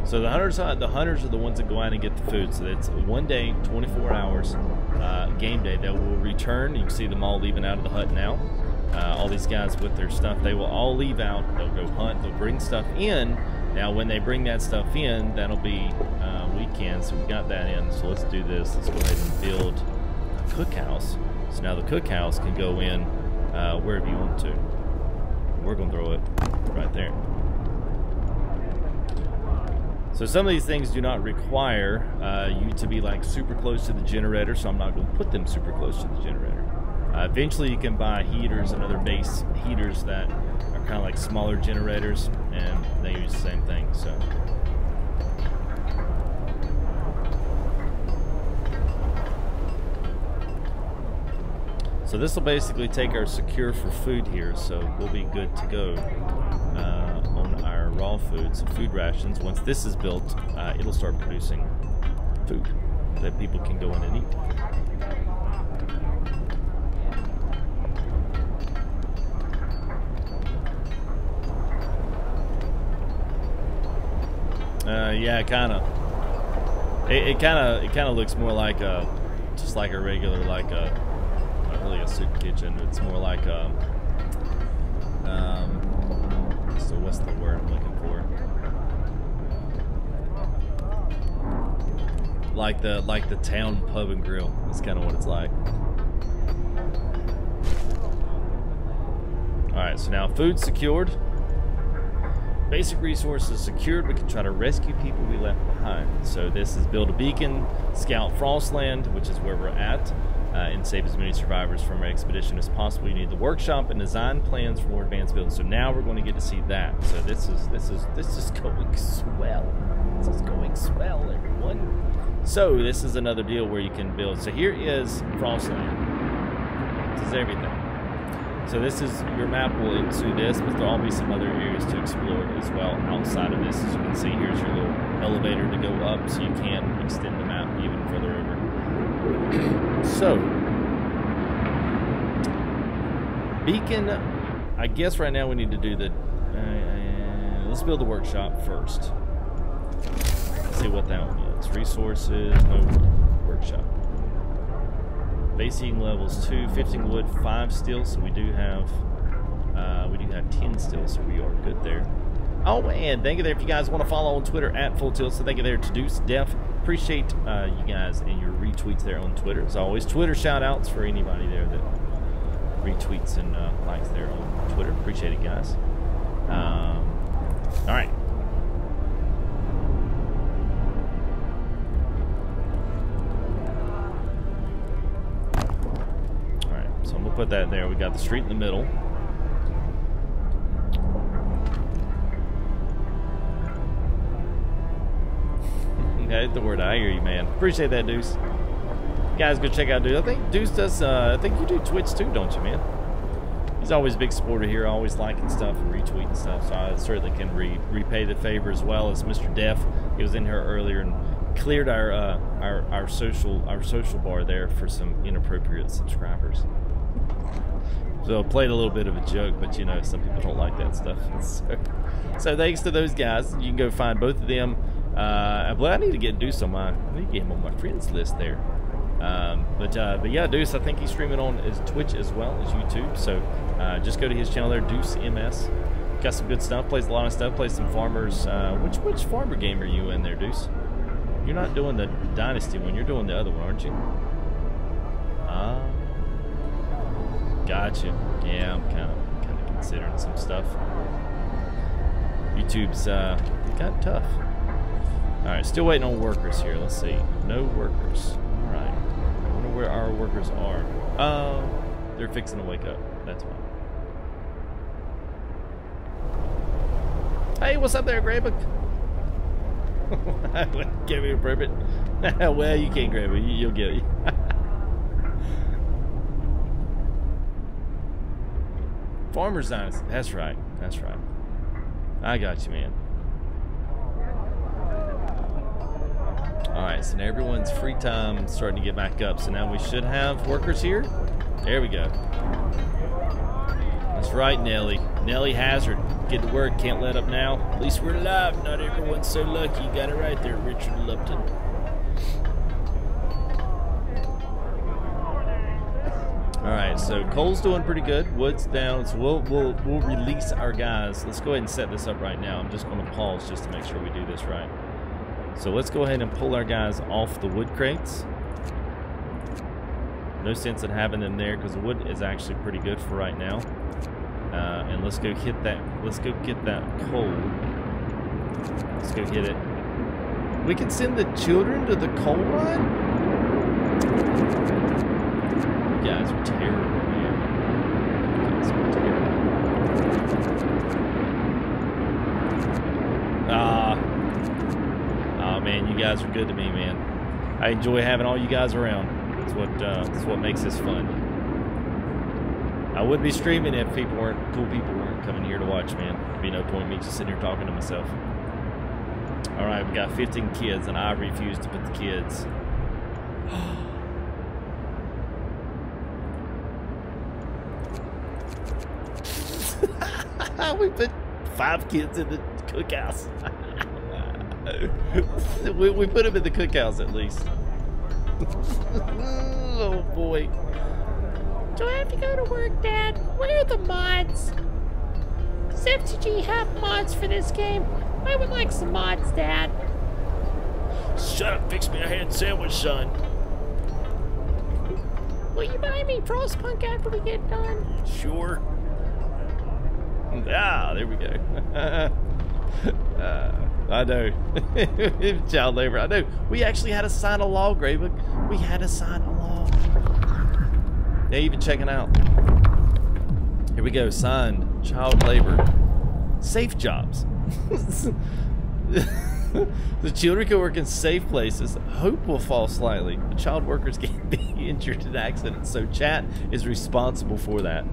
So the hunters are the ones that go out and get the food. So it's 1 day, 24 hours, game day. They will return. You can see them all leaving out of the hut now. All these guys with their stuff, they will all leave out. They'll go hunt. They'll bring stuff in. Now, when they bring that stuff in, that'll be weekend. So we got that in. So let's do this. Let's go ahead and build a cookhouse. So now the cookhouse can go in wherever you want to. We're going to throw it right there. So some of these things do not require you to be like super close to the generator, so I'm not going to put them super close to the generator. Eventually you can buy heaters and other base heaters that are kind of like smaller generators, and they use the same thing. So this will basically take our secure for food here, so we'll be good to go on our raw food. So food rations, once this is built, it'll start producing food that people can go in and eat. Yeah, it kind of looks more like just like a regular, like not really a soup kitchen. It's more like so what's the word I'm looking for? Like the town pub and grill. That's kind of what it's like. All right, so now food secured. Basic resources secured. We can try to rescue people we left behind. So this is build a beacon, scout Frostland, which is where we're at, and save as many survivors from our expedition as possible. You need the workshop and design plans for more advanced builds. So now we're going to get to see that. So this is going swell. This is going swell, everyone. So this is another deal where you can build. So here is Frostland. This is everything. So this is, your map will include this, but there'll all be some other areas to explore as well outside of this. As you can see, here's your little elevator to go up, so you can extend the map even further over. So, beacon, I guess right now we need to do the, let's build the workshop first. Let's see what that one is. Resources, no workshop. Base heating levels 2, 15 wood, 5 steel, so we do have 10 steel, so we are good there. Oh, and thank you there if you guys want to follow on Twitter at Full Tilt. So thank you there to Deuce Def. Appreciate you guys and your retweets there on Twitter. As always, Twitter shout outs for anybody there that retweets and likes there on Twitter. Appreciate it, guys. All right. So I'm going to put that there. We got the street in the middle. Yeah, the word. I hear you, man. Appreciate that, Deuce. You guys, go check out Deuce. I think Deuce does, I think you do Twitch too, don't you, man? He's always a big supporter here, always liking stuff and retweeting stuff. So I certainly can repay the favor, as well as Mr. Def. He was in here earlier and cleared our social bar there for some inappropriate subscribers. So I played a little bit of a joke, but you know, some people don't like that stuff. So thanks to those guys. You can go find both of them. But I need to get Deuce on I need to get him on my friends list there. But yeah, Deuce, I think he's streaming on his Twitch as well as YouTube. So just go to his channel there, Deuce MS. Got some good stuff. Plays a lot of stuff. Plays some farmers. Which farmer game are you in there, Deuce? You're not doing the Dynasty one. You're doing the other one, aren't you? Gotcha. Yeah, I'm kind of considering some stuff. YouTube's got tough. All right, still waiting on workers here. Let's see. No workers. All right. I wonder where our workers are. They're fixing to wake up. That's why. Hey, what's up there, Grandpa? Give me a permit. Well, you can't grab it. You'll get it. Farmer's Dynasty. That's right. That's right. I got you, man. Alright, so now everyone's free time starting to get back up. So now we should have workers here. There we go. That's right, Nelly. Nelly Hazard. Get to work, can't let up now. At least we're alive. Not everyone's so lucky. You got it right there, Richard Lupton. Alright, so coal's doing pretty good. Wood's down, so we'll release our guys. Let's go ahead and set this up right now. I'm just going to pause just to make sure we do this right. So let's go ahead and pull our guys off the wood crates. No sense in having them there because the wood is actually pretty good for right now. And let's go hit that. Let's go get that coal. Let's go hit it. We can send the children to the coal mine. You guys are terrible, man. You guys are terrible. Oh man, you guys are good to me, man. I enjoy having all you guys around. That's what makes this fun. I wouldn't be streaming if cool people weren't coming here to watch, man. There'd be no point in me just sitting here talking to myself. Alright, we got 15 kids, and I refuse to put the kids. We put 5 kids in the cookhouse. we put them in the cookhouse at least. Oh boy. Do I have to go to work, Dad? Where are the mods? Does FTG have mods for this game? I would like some mods, Dad. Shut up, fix me a ham sandwich, son. Will you buy me Frostpunk after we get done? Sure. Ah, there we go. I know. Child labor. I know. We actually had to sign a law, Greybook. We had to sign a law. Yeah, even checking out. Here we go. Signed. Child labor. Safe jobs. The children can work in safe places. Hope will fall slightly. The child workers can't be injured in accidents. So chat is responsible for that.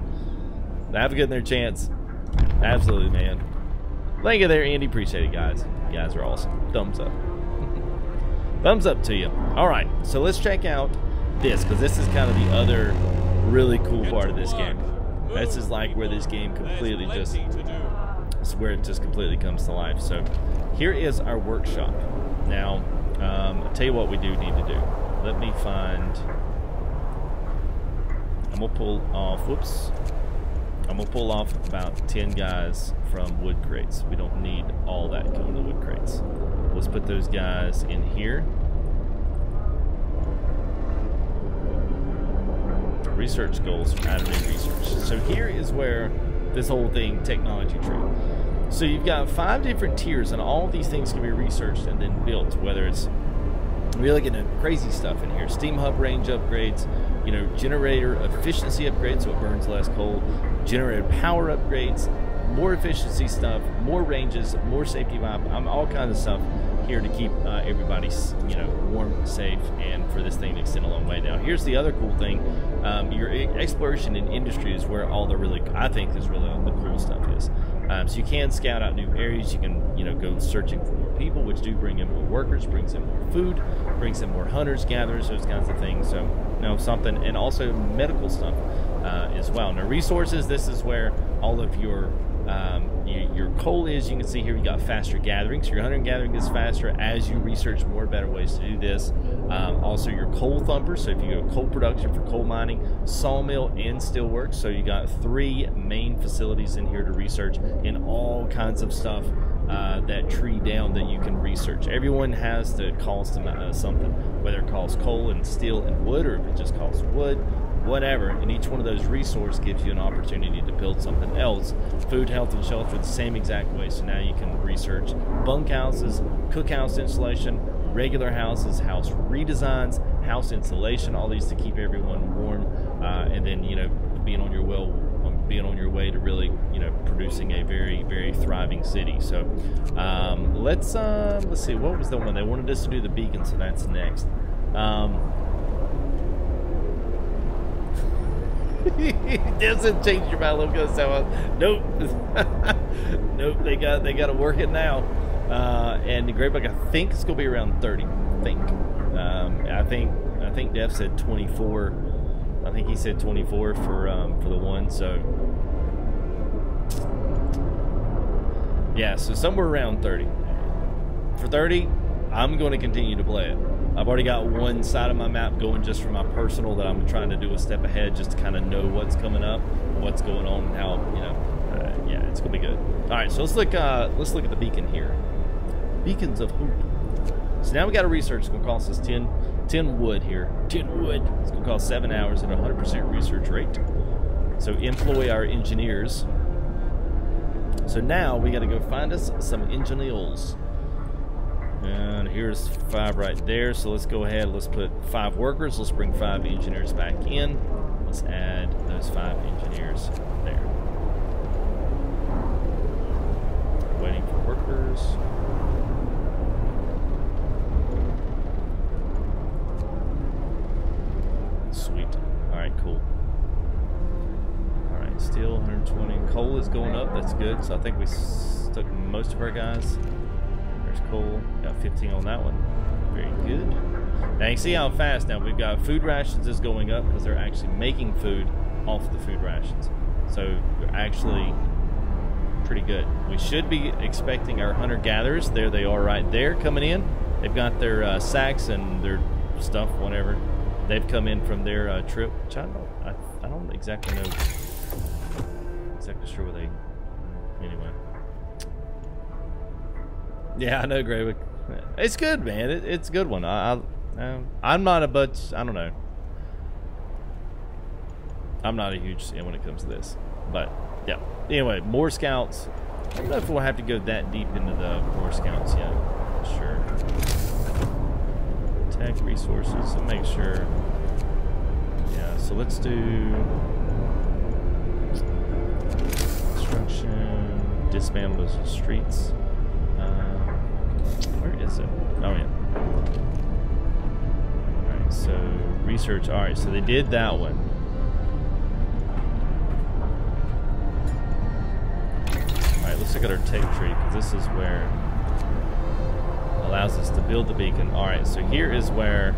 Have a good in their chance. Absolutely, man. Thank you there, Andy. Appreciate it, guys. You guys are awesome. Thumbs up. Thumbs up to you. All right, so let's check out this, because this is kind of the other really cool part of this game. This is like where this game completely just, it's where it just completely comes to life. So here is our workshop. Now, I'll tell you what we do need to do. Let me find, I'm gonna pull off, whoops. I'm gonna pull off about 10 guys from wood crates. We don't need all that coming to wood crates. Let's put those guys in here. Research goals from admin research. So here is where this whole thing, technology tree. So you've got 5 different tiers, and all of these things can be researched and then built. Whether it's, we're looking at crazy stuff in here: steam hub range upgrades, you know, generator efficiency upgrades so it burns less coal, generator power upgrades, more efficiency stuff, more ranges, more safety vibe, all kinds of stuff here to keep everybody, you know, warm, safe, and for this thing to extend a long way. Now, here's the other cool thing: your exploration in industry is where all the really, I think, is really all the cool stuff is. So you can scout out new areas. You can, you know, go searching for more people, which do bring in more workers, brings in more food, brings in more hunters, gatherers, those kinds of things. So, you know, something, and also medical stuff as well. Now, resources. This is where all of your coal is. You can see here you got faster gathering, so your hunting and gathering is faster as you research more better ways to do this. Also your coal thumper, so if you go coal production for coal mining, sawmill, and steelworks. So you got 3 main facilities in here to research, and all kinds of stuff that tree down that you can research. Everyone has to cost them something, whether it costs coal and steel and wood, or if it just costs wood, whatever, and each one of those resources gives you an opportunity to build something else. Food, health, and shelter the same exact way. So now you can research bunkhouses, cookhouse installation, regular houses, house redesigns, house insulation, all these to keep everyone warm, and then, you know, being on your way to really, you know, producing a very, very thriving city. So let's see, what was the one they wanted us to do? The beacon, so that's next. It doesn't change your mind. Look at that. Nope. Nope. They got to work it now. And the Greybuck, I think it's gonna be around 30. I think. I think Def said 24. I think he said 24 for the one. So yeah, so somewhere around 30. For 30, I'm going to continue to play it. I've already got one side of my map going just for my personal that I'm trying to do a step ahead, just to kind of know what's coming up, what's going on, and how, you know, yeah, it's gonna be good. All right, so let's look at the beacon here. Beacons of hope. So now we got to research. It's gonna cost us 10 wood here. 10 wood. It's gonna cost 7 hours at 100% research rate. So employ our engineers. So now we got to go find us some engineers. And here's 5 right there. So let's go ahead. Let's put 5 workers. Let's bring 5 engineers back in. Let's add those 5 engineers there. Waiting for workers. Sweet. All right, cool. All right, steel 120. Coal is going up. That's good. So I think we took most of our guys. Coal, got 15 on that one. Very good. Now you see how fast now we've got food rations is going up because they're actually making food off the food rations. So they're actually pretty good. We should be expecting our hunter-gatherers. There they are right there coming in. They've got their sacks and their stuff, whatever. They've come in from their trip, which I don't exactly know. Exactly sure where they. Anyway. Yeah, I know, Grey. It's good, man. It's a good one. I'm not a bunch. I don't know. I'm not a huge fan when it comes to this, but yeah. Anyway, more scouts. I don't know if we'll have to go that deep into the more scouts yet. Sure. Tech resources. So make sure. Yeah. So let's do construction. Dismantle those streets. Where is it? Oh, yeah. Alright, so research. Alright, so they did that one. Alright, let's look at our tech tree, because this is where it allows us to build the beacon. Alright, so here is where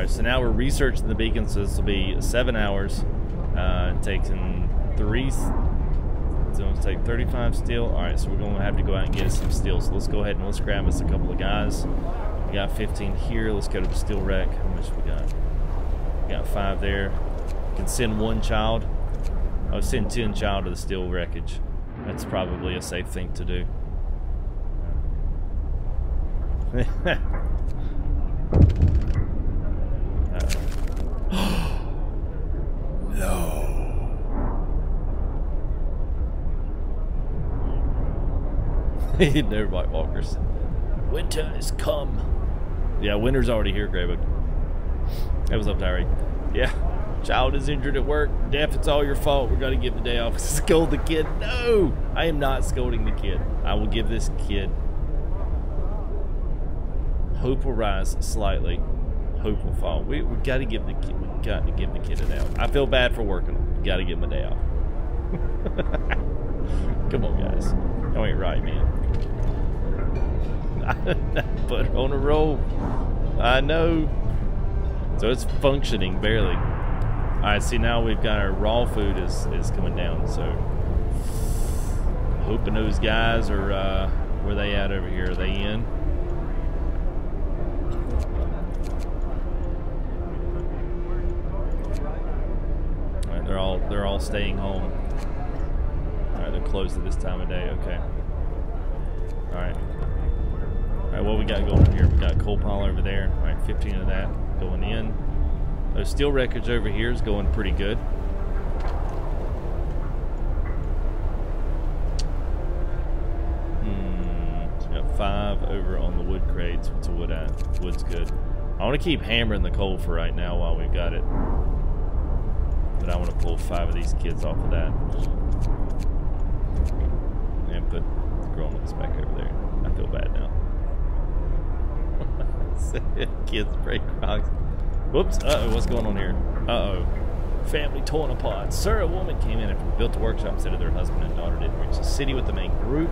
so now we're researching the beacon, so this will be 7 hours. Taking 3, so it'll take 35 steel. Alright, so we're going to have to go out and get us some steel. So let's go ahead and let's grab us a couple of guys. We got 15 here. Let's go to the steel wreck. How much we got? We got 5 there. We can send 1 child. I'll send 10 child to the steel wreckage. That's probably a safe thing to do. No. Never mind, walkers. Winter has come. Yeah, winter's already here, Greybook. Hey, what's up, Tyree? Yeah. Child is injured at work. Def, it's all your fault. We're gonna give the day off. Scold the kid. No! I am not scolding the kid. I will give this kid. Hope will rise slightly. Hope will fall. We got to give the kid. We got to give the kid a day off. I feel bad for working. We got to give him a day off. Come on, guys. That ain't right, man. Put on a roll. I know. So it's functioning barely. All right. See, now we've got our raw food is coming down. So hoping those guys are where they at over here? Are they in? They're all staying home. Alright, they're closed at this time of day, okay. Alright. Alright, what we got going here? We got coal pile over there. Alright, 15 of that going in. Those steel wreckage over here is going pretty good. So we got 5 over on the wood crates. What's the wood at? Wood's good. I want to keep hammering the coal for right now while we've got it. But I want to pull 5 of these kids off of that. And put the grown-ups back over there. I feel bad now. Kids break rocks. Whoops. Uh-oh, what's going on here? Uh-oh. Family torn apart. Sir, a woman came in after we built a workshop instead of their husband and daughter didn't reach the city with the main group.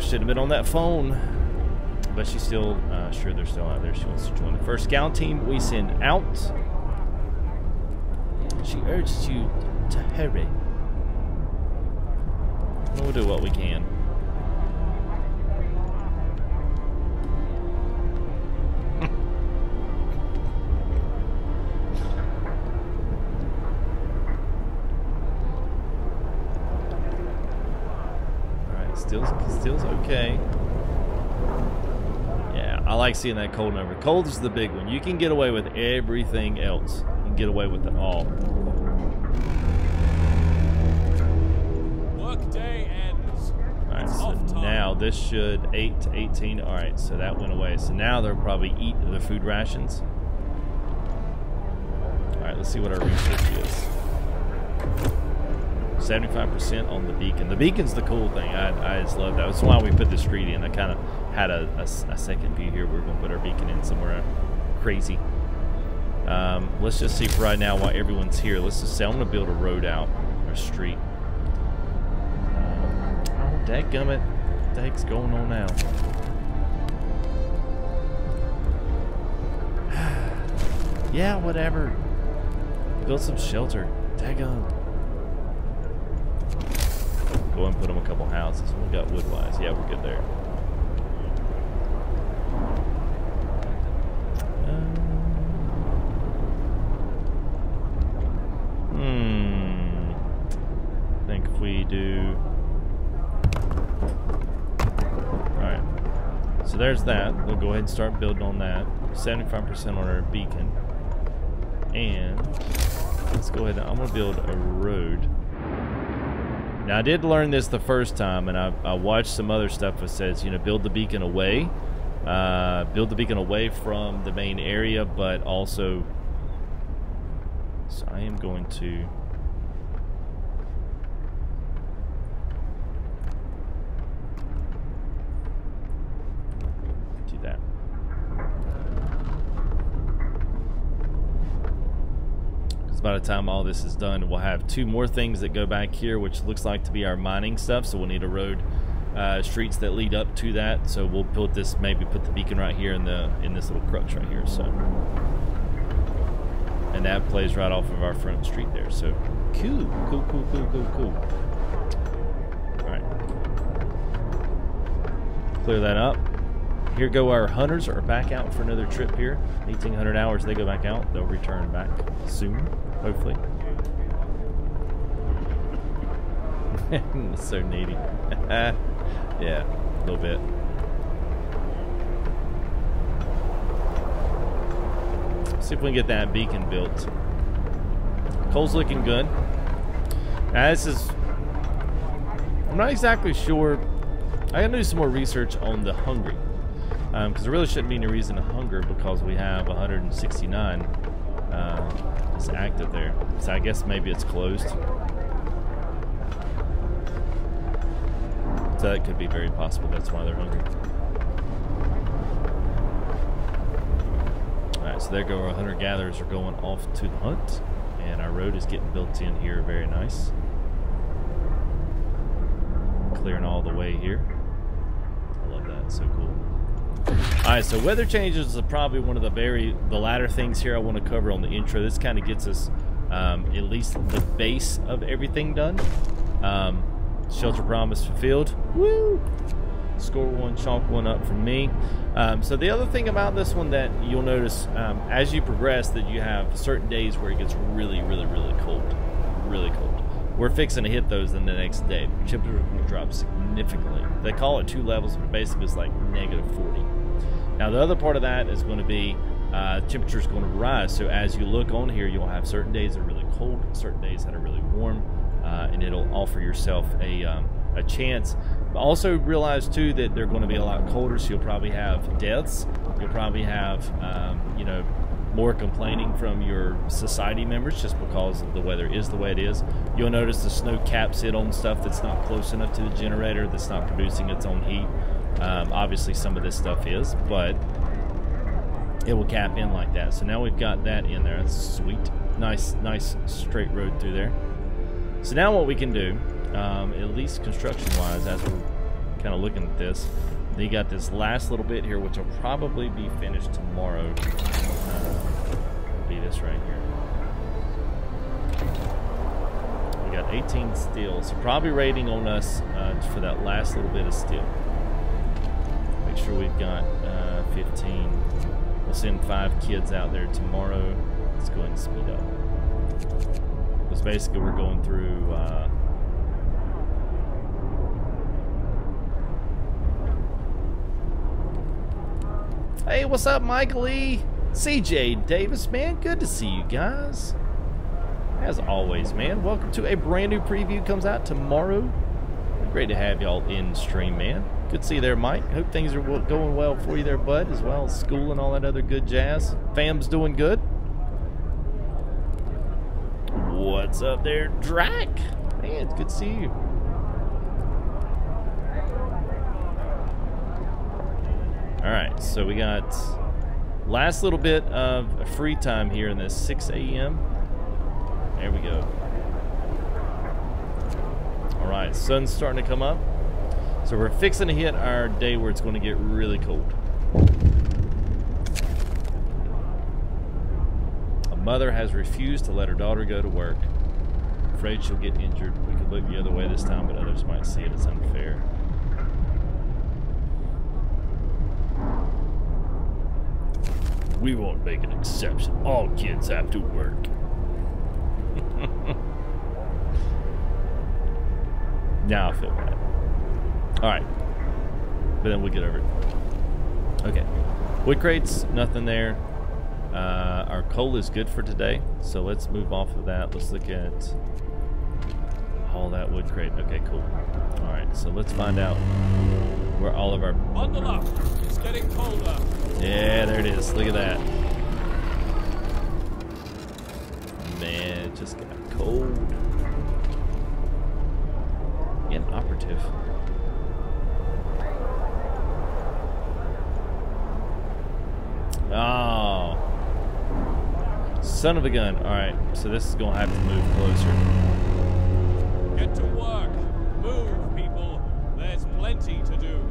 Should have been on that phone. But she's still sure they're still out there. She wants to join the first scout team we send out. She urges you to hurry. We'll do what we can. Alright, still's okay. Yeah, I like seeing that cold number. Cold is the big one. You can get away with everything else. You can get away with it all. Workday ends. Alright, so now this should 8 to 18. Alright, so that went away. So now they'll probably eat the food rations. Alright, let's see what our research is. 75% on the beacon. The beacon's the cool thing. I just love that. That's why we put the street in. I kind of had a second view here. We're going to put our beacon in somewhere crazy. Let's just see for right now while everyone's here. Let's just say I'm going to build a road out, or street. Oh, dadgummit. What the heck's going on now? Yeah, whatever. Build some shelter. Daggum. Go and put them a couple houses. We got wood-wise. Yeah, we're good there. I think if we do... Alright. So there's that. We'll go ahead and start building on that. 75% on our beacon. And let's go ahead and I'm going to build a road. Now, I did learn this the first time, and I watched some other stuff that says, you know, build the beacon away. Build the beacon away from the main area, but also... So I am going to... do that. By the time all this is done, we'll have 2 more things that go back here, which looks like to be our mining stuff. So we'll need a road, streets that lead up to that. So we'll build this, maybe put the beacon right here in this little crutch right here. So, and that plays right off of our front street there. So cool. All right, clear that up. Here go our hunters are back out for another trip here. 1,800 hours they go back out. They'll return back soon, hopefully. So needy. Yeah, a little bit. See if we can get that beacon built. Coal's looking good. Now this is... I'm not exactly sure. I gotta do some more research on the hungry. Because there really shouldn't be any reason to hunger because we have 169 it's active there. So I guess maybe it's closed. So that could be very possible. That's why they're hungry. Alright, so there go our hunter-gatherers are going off to the hunt. And our road is getting built in here. Very nice. Clearing all the way here. I love that. So cool. Alright, so weather changes are probably one of the latter things here I want to cover on the intro. This kind of gets us at least the base of everything done. Shelter promise fulfilled. Woo! Score 1, chalk 1 up from me. So the other thing about this one that you'll notice as you progress that you have certain days where it gets really cold. Really cold. We're fixing to hit those in the next day. Temperatures are going to drop significantly. They call it 2 levels, but basically it's like -40. Now the other part of that is going to be temperature is going to rise. So as you look on here, you'll have certain days that are really cold, certain days that are really warm, and it'll offer yourself a chance. But also realize too that they're going to be a lot colder, so you'll probably have deaths. You'll probably have you know, more complaining from your society members just because the weather is the way it is. You'll notice the snow caps it on stuff that's not close enough to the generator, that's not producing its own heat. Obviously some of this stuff is, but it will cap in like that. So now we've got that in there. That's sweet. Nice straight road through there. So now what we can do, at least construction-wise, as we're kind of looking at this, you got this last little bit here, which will probably be finished tomorrow. Will be this right here. We got 18 steel, so probably rating on us for that last little bit of steel. Make sure we've got 15. We'll send 5 kids out there tomorrow. Let's go ahead and speed up. Because basically we're going through hey, what's up, Michael E? CJ Davis, man, good to see you guys. As always, man, welcome to a brand new preview. Comes out tomorrow. Great to have y'all in stream, man. Good to see you there, Mike. Hope things are going well for you there, bud, as well as school and all that other good jazz. Fam's doing good. What's up there, Drac? Man, it's good to see you. Alright, so we got last little bit of free time here in this 6 a.m. There we go. Alright, sun's starting to come up. So we're fixing to hit our day where it's going to get really cold. A mother has refused to let her daughter go to work. Afraid she'll get injured. We could look the other way this time, but others might see it as unfair. We won't make an exception. All kids have to work. Now I feel bad. Alright. But then we'll get over it. Okay. Wood crates, nothing there. Our coal is good for today. So let's move off of that. Let's look at all that wood crate. Okay, cool. Alright, so let's find out where all of our... Bundle up. It's getting colder. Yeah, there it is. Look at that. Man, it just got cold. Inoperative. Oh. Son of a gun. Alright, so this is going to have to move closer. Get to work. Move, people. There's plenty to do.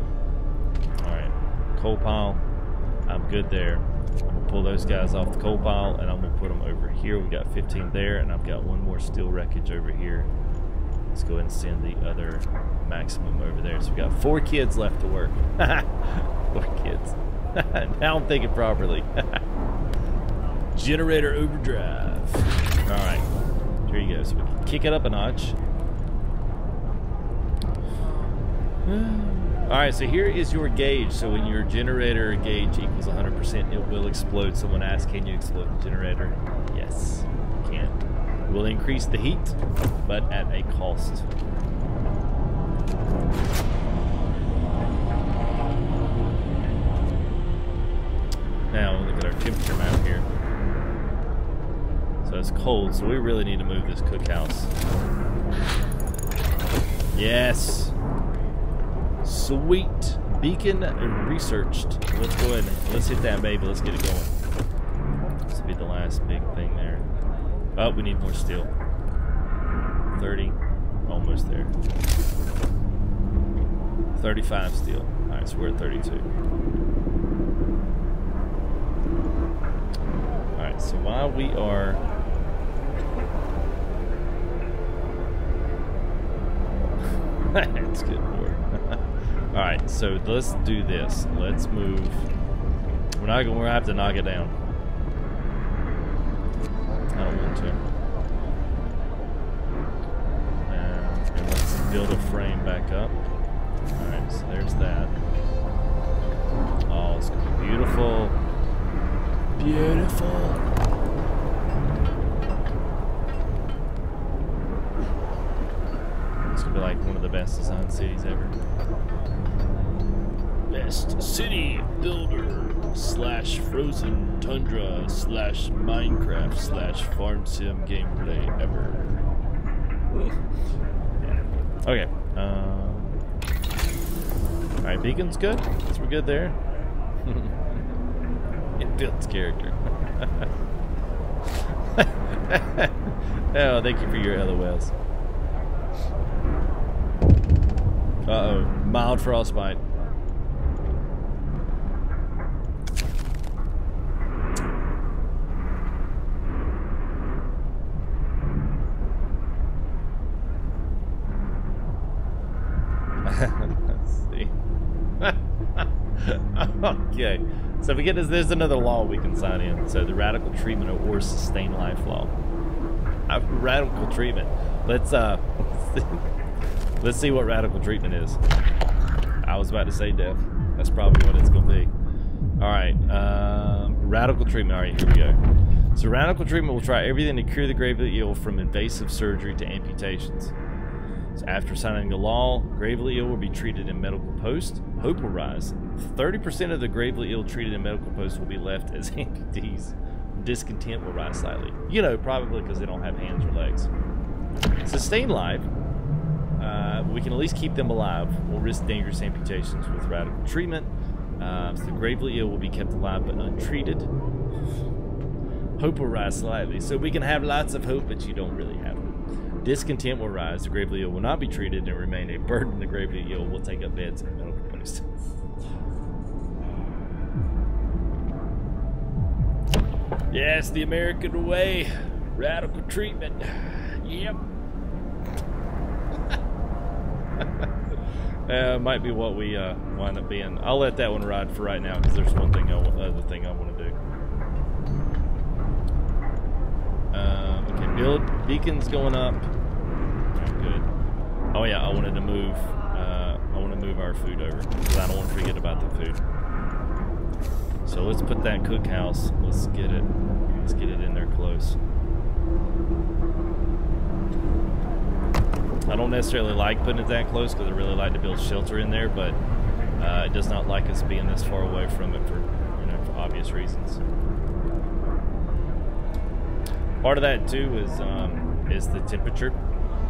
Alright, coal pile. I'm good there. I'm going to pull those guys off the coal pile and I'm going to put them over here. We've got 15 there and I've got one more steel wreckage over here. Let's go ahead and send the other maximum over there. So we got 4 kids left to work. 4 kids. Now I'm thinking properly. Generator overdrive. Alright. Here you go. So we can kick it up a notch. Alright, so here is your gauge. So when your generator gauge equals 100%, it will explode. Someone asked, can you explode the generator? Yes, you can. It will increase the heat, but at a cost. Now, look at our temperature map here. So it's cold, so we really need to move this cookhouse. Yes! Sweet. Beacon researched. Let's go ahead and let's hit that baby. Let's get it going. This will be the last big thing there. Oh, we need more steel. 30. Almost there. 35 steel. Alright, so we're at 32. Alright, so while we are... That's good work. Alright, so let's do this. Let's move. We're not going to have to knock it down. I don't want to. And let's build a frame back up. Alright, so there's that. Oh, it's going to be beautiful. Beautiful. It's going to be like one of the best design cities ever. Best city builder / frozen tundra / Minecraft / farm sim gameplay ever. Okay. Alright, beacon's good. So we're good there. It builds character. Oh, thank you for your LOLs. Uh-oh, mild frostbite. Let's see. Okay, so we get this. There's another law we can sign in. So the radical treatment or sustained life law. Radical treatment. Let's see what radical treatment is. I was about to say death. That's probably what it's gonna be. All right, radical treatment. All right, here we go. So radical treatment will try everything to cure the gravely ill, from invasive surgery to amputations. So after signing the law, gravely ill will be treated in medical posts. Hope will rise. 30% of the gravely ill treated in medical posts will be left as amputees. Discontent will rise slightly. You know, probably because they don't have hands or legs. Sustained life. We can at least keep them alive. We'll risk dangerous amputations with radical treatment. So the gravely ill will be kept alive but untreated. Hope will rise slightly. So we can have lots of hope, but you don't really have hope. Discontent will rise. The gravely ill will not be treated and remain a burden. The gravely ill will take up beds in medical posts. Yes, the American way. Radical treatment. Yep. Might be what we wind up being. I'll let that one ride for right now because there's one thing, other thing I want to do. Okay, build beacons going up. Okay, good. Oh yeah, I wanted to move. I want to move our food over because I don't want to forget about the food. So let's put that cookhouse. Let's get it. Let's get it in there close. I don't necessarily like putting it that close because I really like to build shelter in there, but it does not like us being this far away from it for, you know, for obvious reasons. Part of that too is the temperature.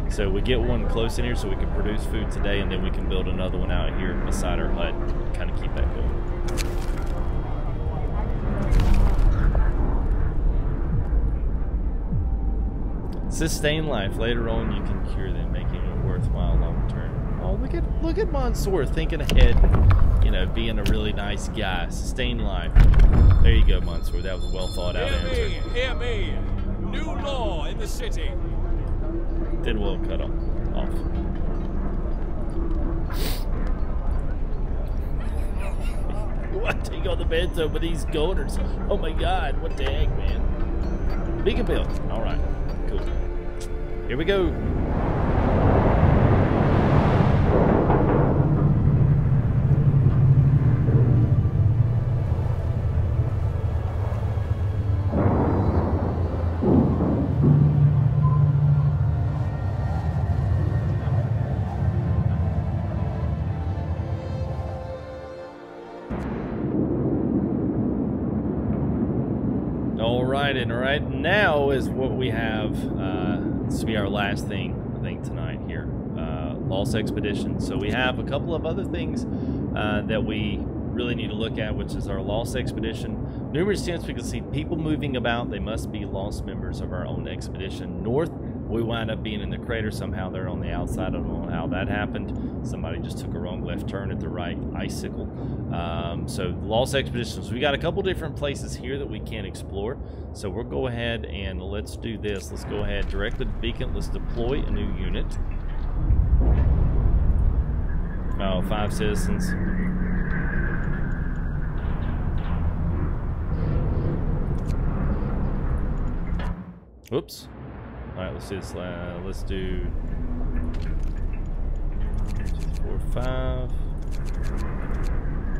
So we get one close in here so we can produce food today, and then we can build another one out here beside our hut, kind of keep that going. Sustain life. Later on, you can cure them, making it worthwhile long term. Oh, look at Mansoor thinking ahead. You know, being a really nice guy. Sustain life. There you go, Mansoor. That was a well thought out answer. Hear me. New law in the city. Did well cut off. What? Take on the beds over these golders. Oh my God! What the heck, man? Beacon build. All right. Cool. Here we go. And right now is what we have. This will be our last thing, I think, tonight here. Lost Expedition. So we have a couple of other things that we really need to look at, which is our Lost Expedition. Numerous times we can see people moving about. They must be lost members of our own expedition. North, we wind up being in the crater. Somehow they're on the outside. I don't know how that happened. Somebody just took a wrong left turn at the right icicle. So Lost Expeditions, we got a couple different places here that we can explore. So we'll go ahead and let's do this. Let's go ahead, direct the beacon. Let's deploy a new unit. Oh, 5 citizens. Whoops. All right, let's do this. Let's do 4, 5.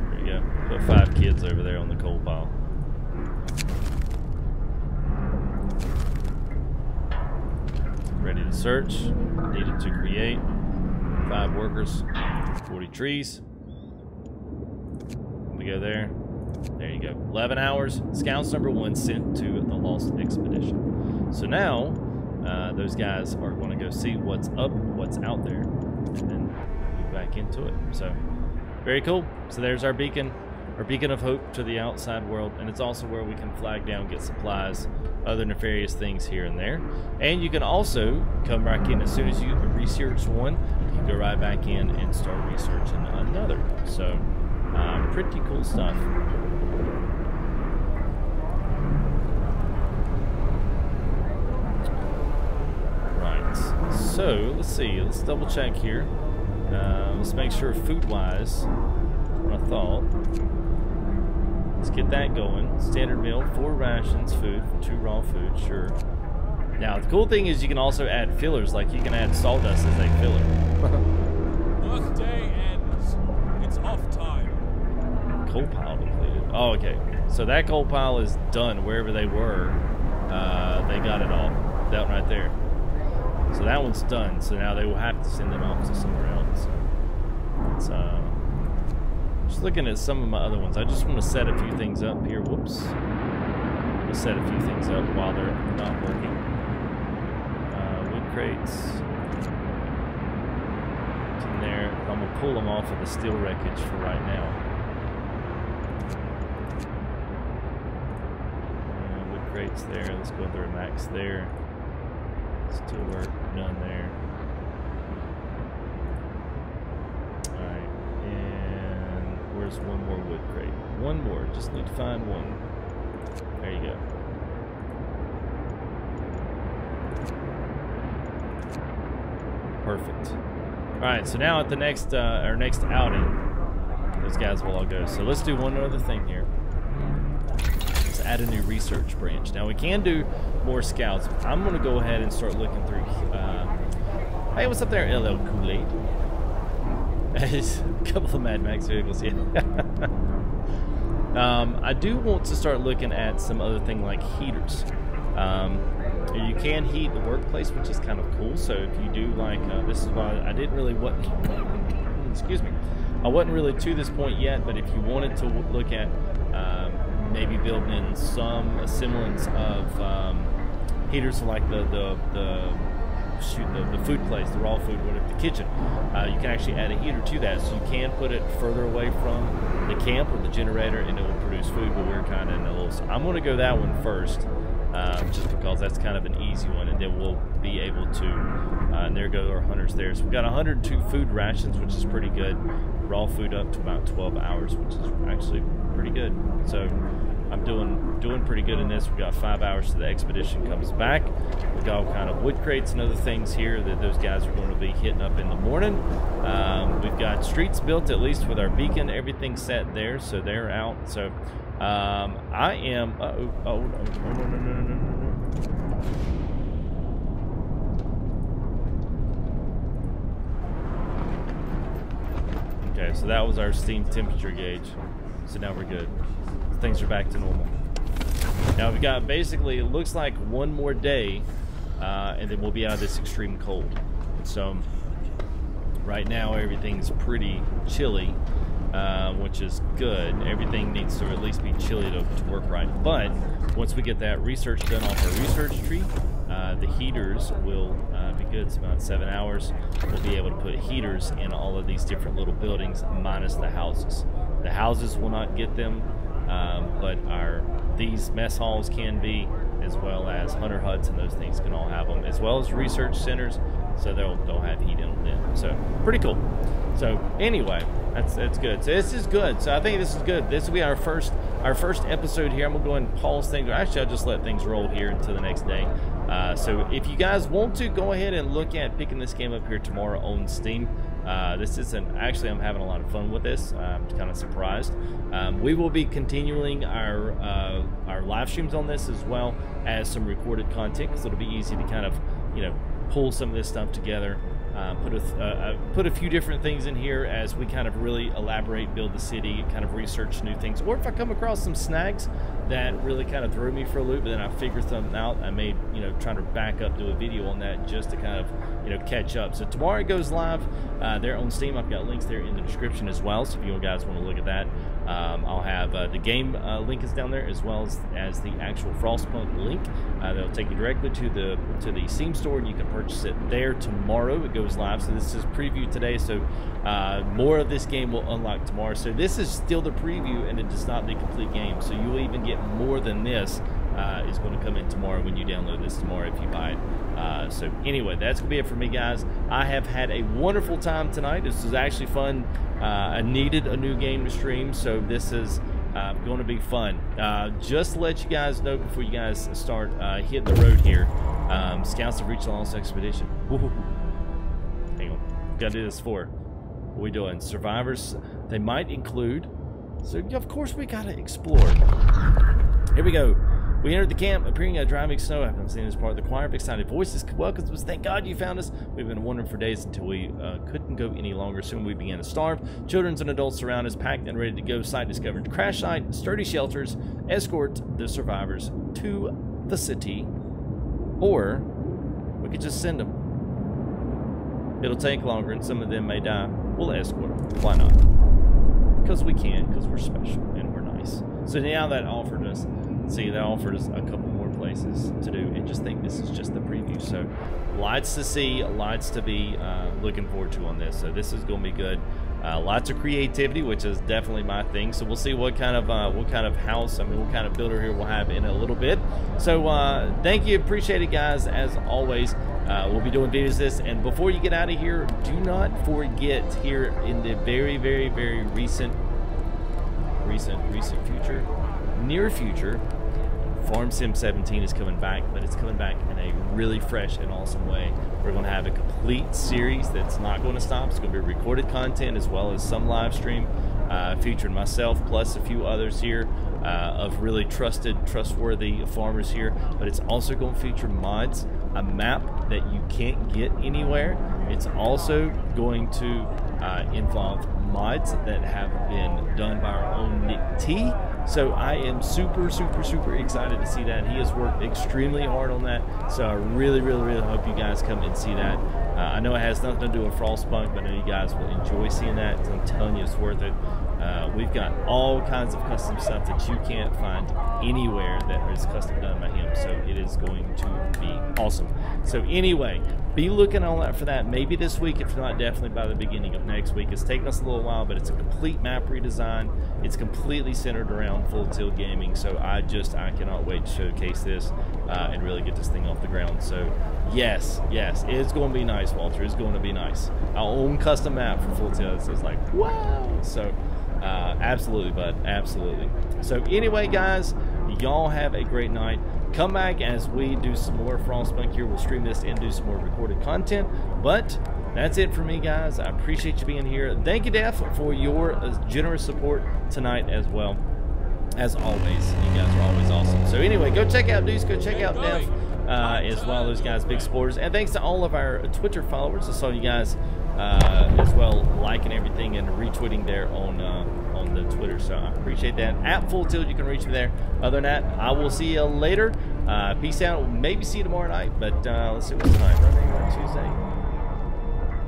There you go. Put 5 kids over there on the coal pile. Ready to search. Needed to create 5 workers, 40 trees. We go there. There you go. 11 hours. Scouts number 1 sent to the Lost Expedition. So now, those guys are going to go see what's up, what's out there, and then move back into it. So, very cool. So there's our beacon. or beacon of hope to the outside world, and it's also where we can flag down, get supplies, other nefarious things here and there. And you can also come back in as soon as you research one, you can go right back in and start researching another. So pretty cool stuff. Right, so let's see, let's double check here. Let's make sure food-wise, what I thought. Let's get that going. Standard meal, 4 rations, food, 2 raw food, sure. Now, the cool thing is you can also add fillers, like you can add sawdust as a filler. Workday ends. It's off time. Coal pile depleted. Oh, okay. So that coal pile is done wherever they were. They got it all. That one right there. So that one's done. So now they will have to send them off to somewhere else. It's, just looking at some of my other ones. I just want to set a few things up here. Whoops. We'll set a few things up while they're not working. Wood crates. It's in there. I'm going to pull them off of the steel wreckage for right now. Wood crates there. Let's go through a max there. Still work. None there. Where's one more wood crate? One more. Just need to find one. There you go. Perfect. Alright, so now at the next our next outing, those guys will all go. So let's do one other thing here. Let's add a new research branch. Now we can do more scouts. I'm gonna go ahead and start looking through hey, what's up there, LL Kool-Aid? A couple of Mad Max vehicles, yeah. I do want to start looking at some other thing like heaters. You can heat the workplace, which is kind of cool. So if you do like, this is why I didn't really excuse me, I wasn't really to this point yet. But if you wanted to look at maybe building in some semblance of heaters, like the food place, the raw food, whatever, the kitchen, you can actually add a heater to that, so you can put it further away from the camp or the generator and it will produce food. But we're kind of in a little, so I'm going to go that one first, just because that's kind of an easy one, and then we'll be able to, and there go our hunters there. So we've got 102 food rations, which is pretty good. Raw food up to about 12 hours, which is actually pretty good. So I'm doing pretty good in this. We've got 5 hours till the expedition comes back. We've got all kind of wood crates and other things here that those guys are going to be hitting up in the morning. We've got streets built, at least with our beacon, everything set there, so they're out. So I am. No. Okay, so that was our steam temperature gauge. So now we're good. Things are back to normal. Now we've got basically, it looks like one more day, and then we'll be out of this extreme cold. So right now everything's pretty chilly, which is good. Everything needs to at least be chilly to work right. But once we get that research done off our research tree, the heaters will be good. It's about 7 hours. We'll be able to put heaters in all of these different little buildings, minus the houses. The houses will not get them. But these mess halls can be, as well as hunter huts and those things can all have them, as well as research centers, so they'll have heat in them. So pretty cool. So anyway, that's good. So this is good. So I think this is good. This will be our first episode here. I'm gonna go ahead and pause things. Actually, I'll just let things roll here until the next day. So if you guys want to, go ahead and look at picking this game up here tomorrow on Steam. This isn't actually, I'm having a lot of fun with this. I'm kind of surprised. We will be continuing our live streams on this, as well as some recorded content, because it'll be easy to kind of, you know, pull some of this stuff together. Put a few different things in here as we kind of really elaborate, build the city, kind of research new things. Or if I come across some snags that really kind of threw me for a loop, but then I figure something out, I may, you know, try to back up, do a video on that, just to kind of you know, catch up. So tomorrow it goes live there on Steam. I've got links there in the description as well, so if you guys want to look at that, I'll have the game link is down there, as well as the actual Frostpunk link. That'll take you directly to the Steam store, and you can purchase it there tomorrow. It goes live, so this is preview today, so more of this game will unlock tomorrow. So this is still the preview, and it is not the complete game, so you will even get more than this is going to come in tomorrow when you download this tomorrow if you buy it. So anyway, that's going to be it for me, guys. I have had a wonderful time tonight. This was actually fun. I needed a new game to stream, so this is going to be fun. Just to let you guys know before you guys start hitting the road here, Scouts have reached the Lost Expedition. Woo-hoo. Hang on. Got to do this for. What are we doing? Survivors, they might include. So, of course, we got to explore. Here we go. We entered the camp, appearing at driving snow. I haven't seen this part of the choir of excited voices welcomes us. Thank God you found us. We've been wandering for days until we couldn't go any longer. Soon we began to starve. Children and adults surround us, packed and ready to go. Site discovered. Crash site, sturdy shelters, escort the survivors to the city, or we could just send them. It'll take longer, and some of them may die. We'll escort them. Why not? Because we can, because we're special and we're nice. So now that offered us. See, that offers us a couple more places to do, and just think this is just the preview. So lots to see, lots to be looking forward to on this. So this is going to be good. Lots of creativity, which is definitely my thing. So we'll see what kind of house, what kind of builder here we'll have in a little bit. So thank you, appreciate it, guys. As always, we'll be doing videos this. And before you get out of here, do not forget, here in the very, very, very recent future, near future, Farm Sim 17 is coming back, but it's coming back in a really fresh and awesome way. We're going to have a complete series that's not going to stop. It's going to be recorded content as well as some live stream featuring myself plus a few others here of really trustworthy farmers here. But it's also going to feature mods, a map that you can't get anywhere. It's also going to involve mods that have been done by our own Nick T. So I am super excited to see that. He has worked extremely hard on that. So I really hope you guys come and see that. I know it has nothing to do with Frostpunk, but I know you guys will enjoy seeing that. I'm telling you, it's worth it. We've got all kinds of custom stuff that you can't find anywhere that is custom done by him. So it is going to be awesome. So anyway, be looking on that for that. Maybe this week, if not definitely by the beginning of next week. It's taken us a little while, but it's a complete map redesign. It's completely centered around Full Tilt Gaming. So I cannot wait to showcase this and really get this thing off the ground. So yes, it's going to be nice, Walter. It's going to be nice. Our own custom map for Full Tilt. So it's like, wow. So absolutely, bud, absolutely. So anyway, guys, y'all have a great night. Come back as we do some more Frostpunk here. We'll stream this and do some more recorded content. But that's it for me, guys. I appreciate you being here. Thank you, Def, for your generous support tonight as well. As always, you guys are always awesome. So anyway, go check out Deuce, go check out Def, as well. Those guys, big supporters. And thanks to all of our Twitter followers. I saw you guys as well liking everything and retweeting there on the Twitter. So I appreciate that. At Full Tilt, you can reach me there. Other than that, I will see you later. Peace out. Maybe see you tomorrow night, but let's see what's time. Tuesday.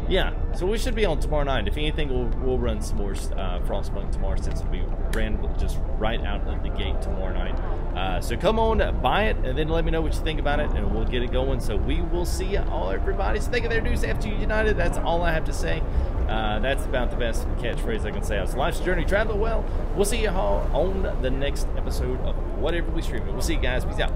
Yeah, so we should be on tomorrow night. If anything, we'll run some more Frostpunk tomorrow, since we ran just right out of the gate tomorrow night. So come on, buy it, and then let me know what you think about it, and we'll get it going. So we will see you all, everybody. So thank you there, Deuce. FG United. That's all I have to say. That's about the best catchphrase I can say. It's life's journey. Travel well. We'll see you all on the next episode of whatever we stream. We'll see you guys. Peace out.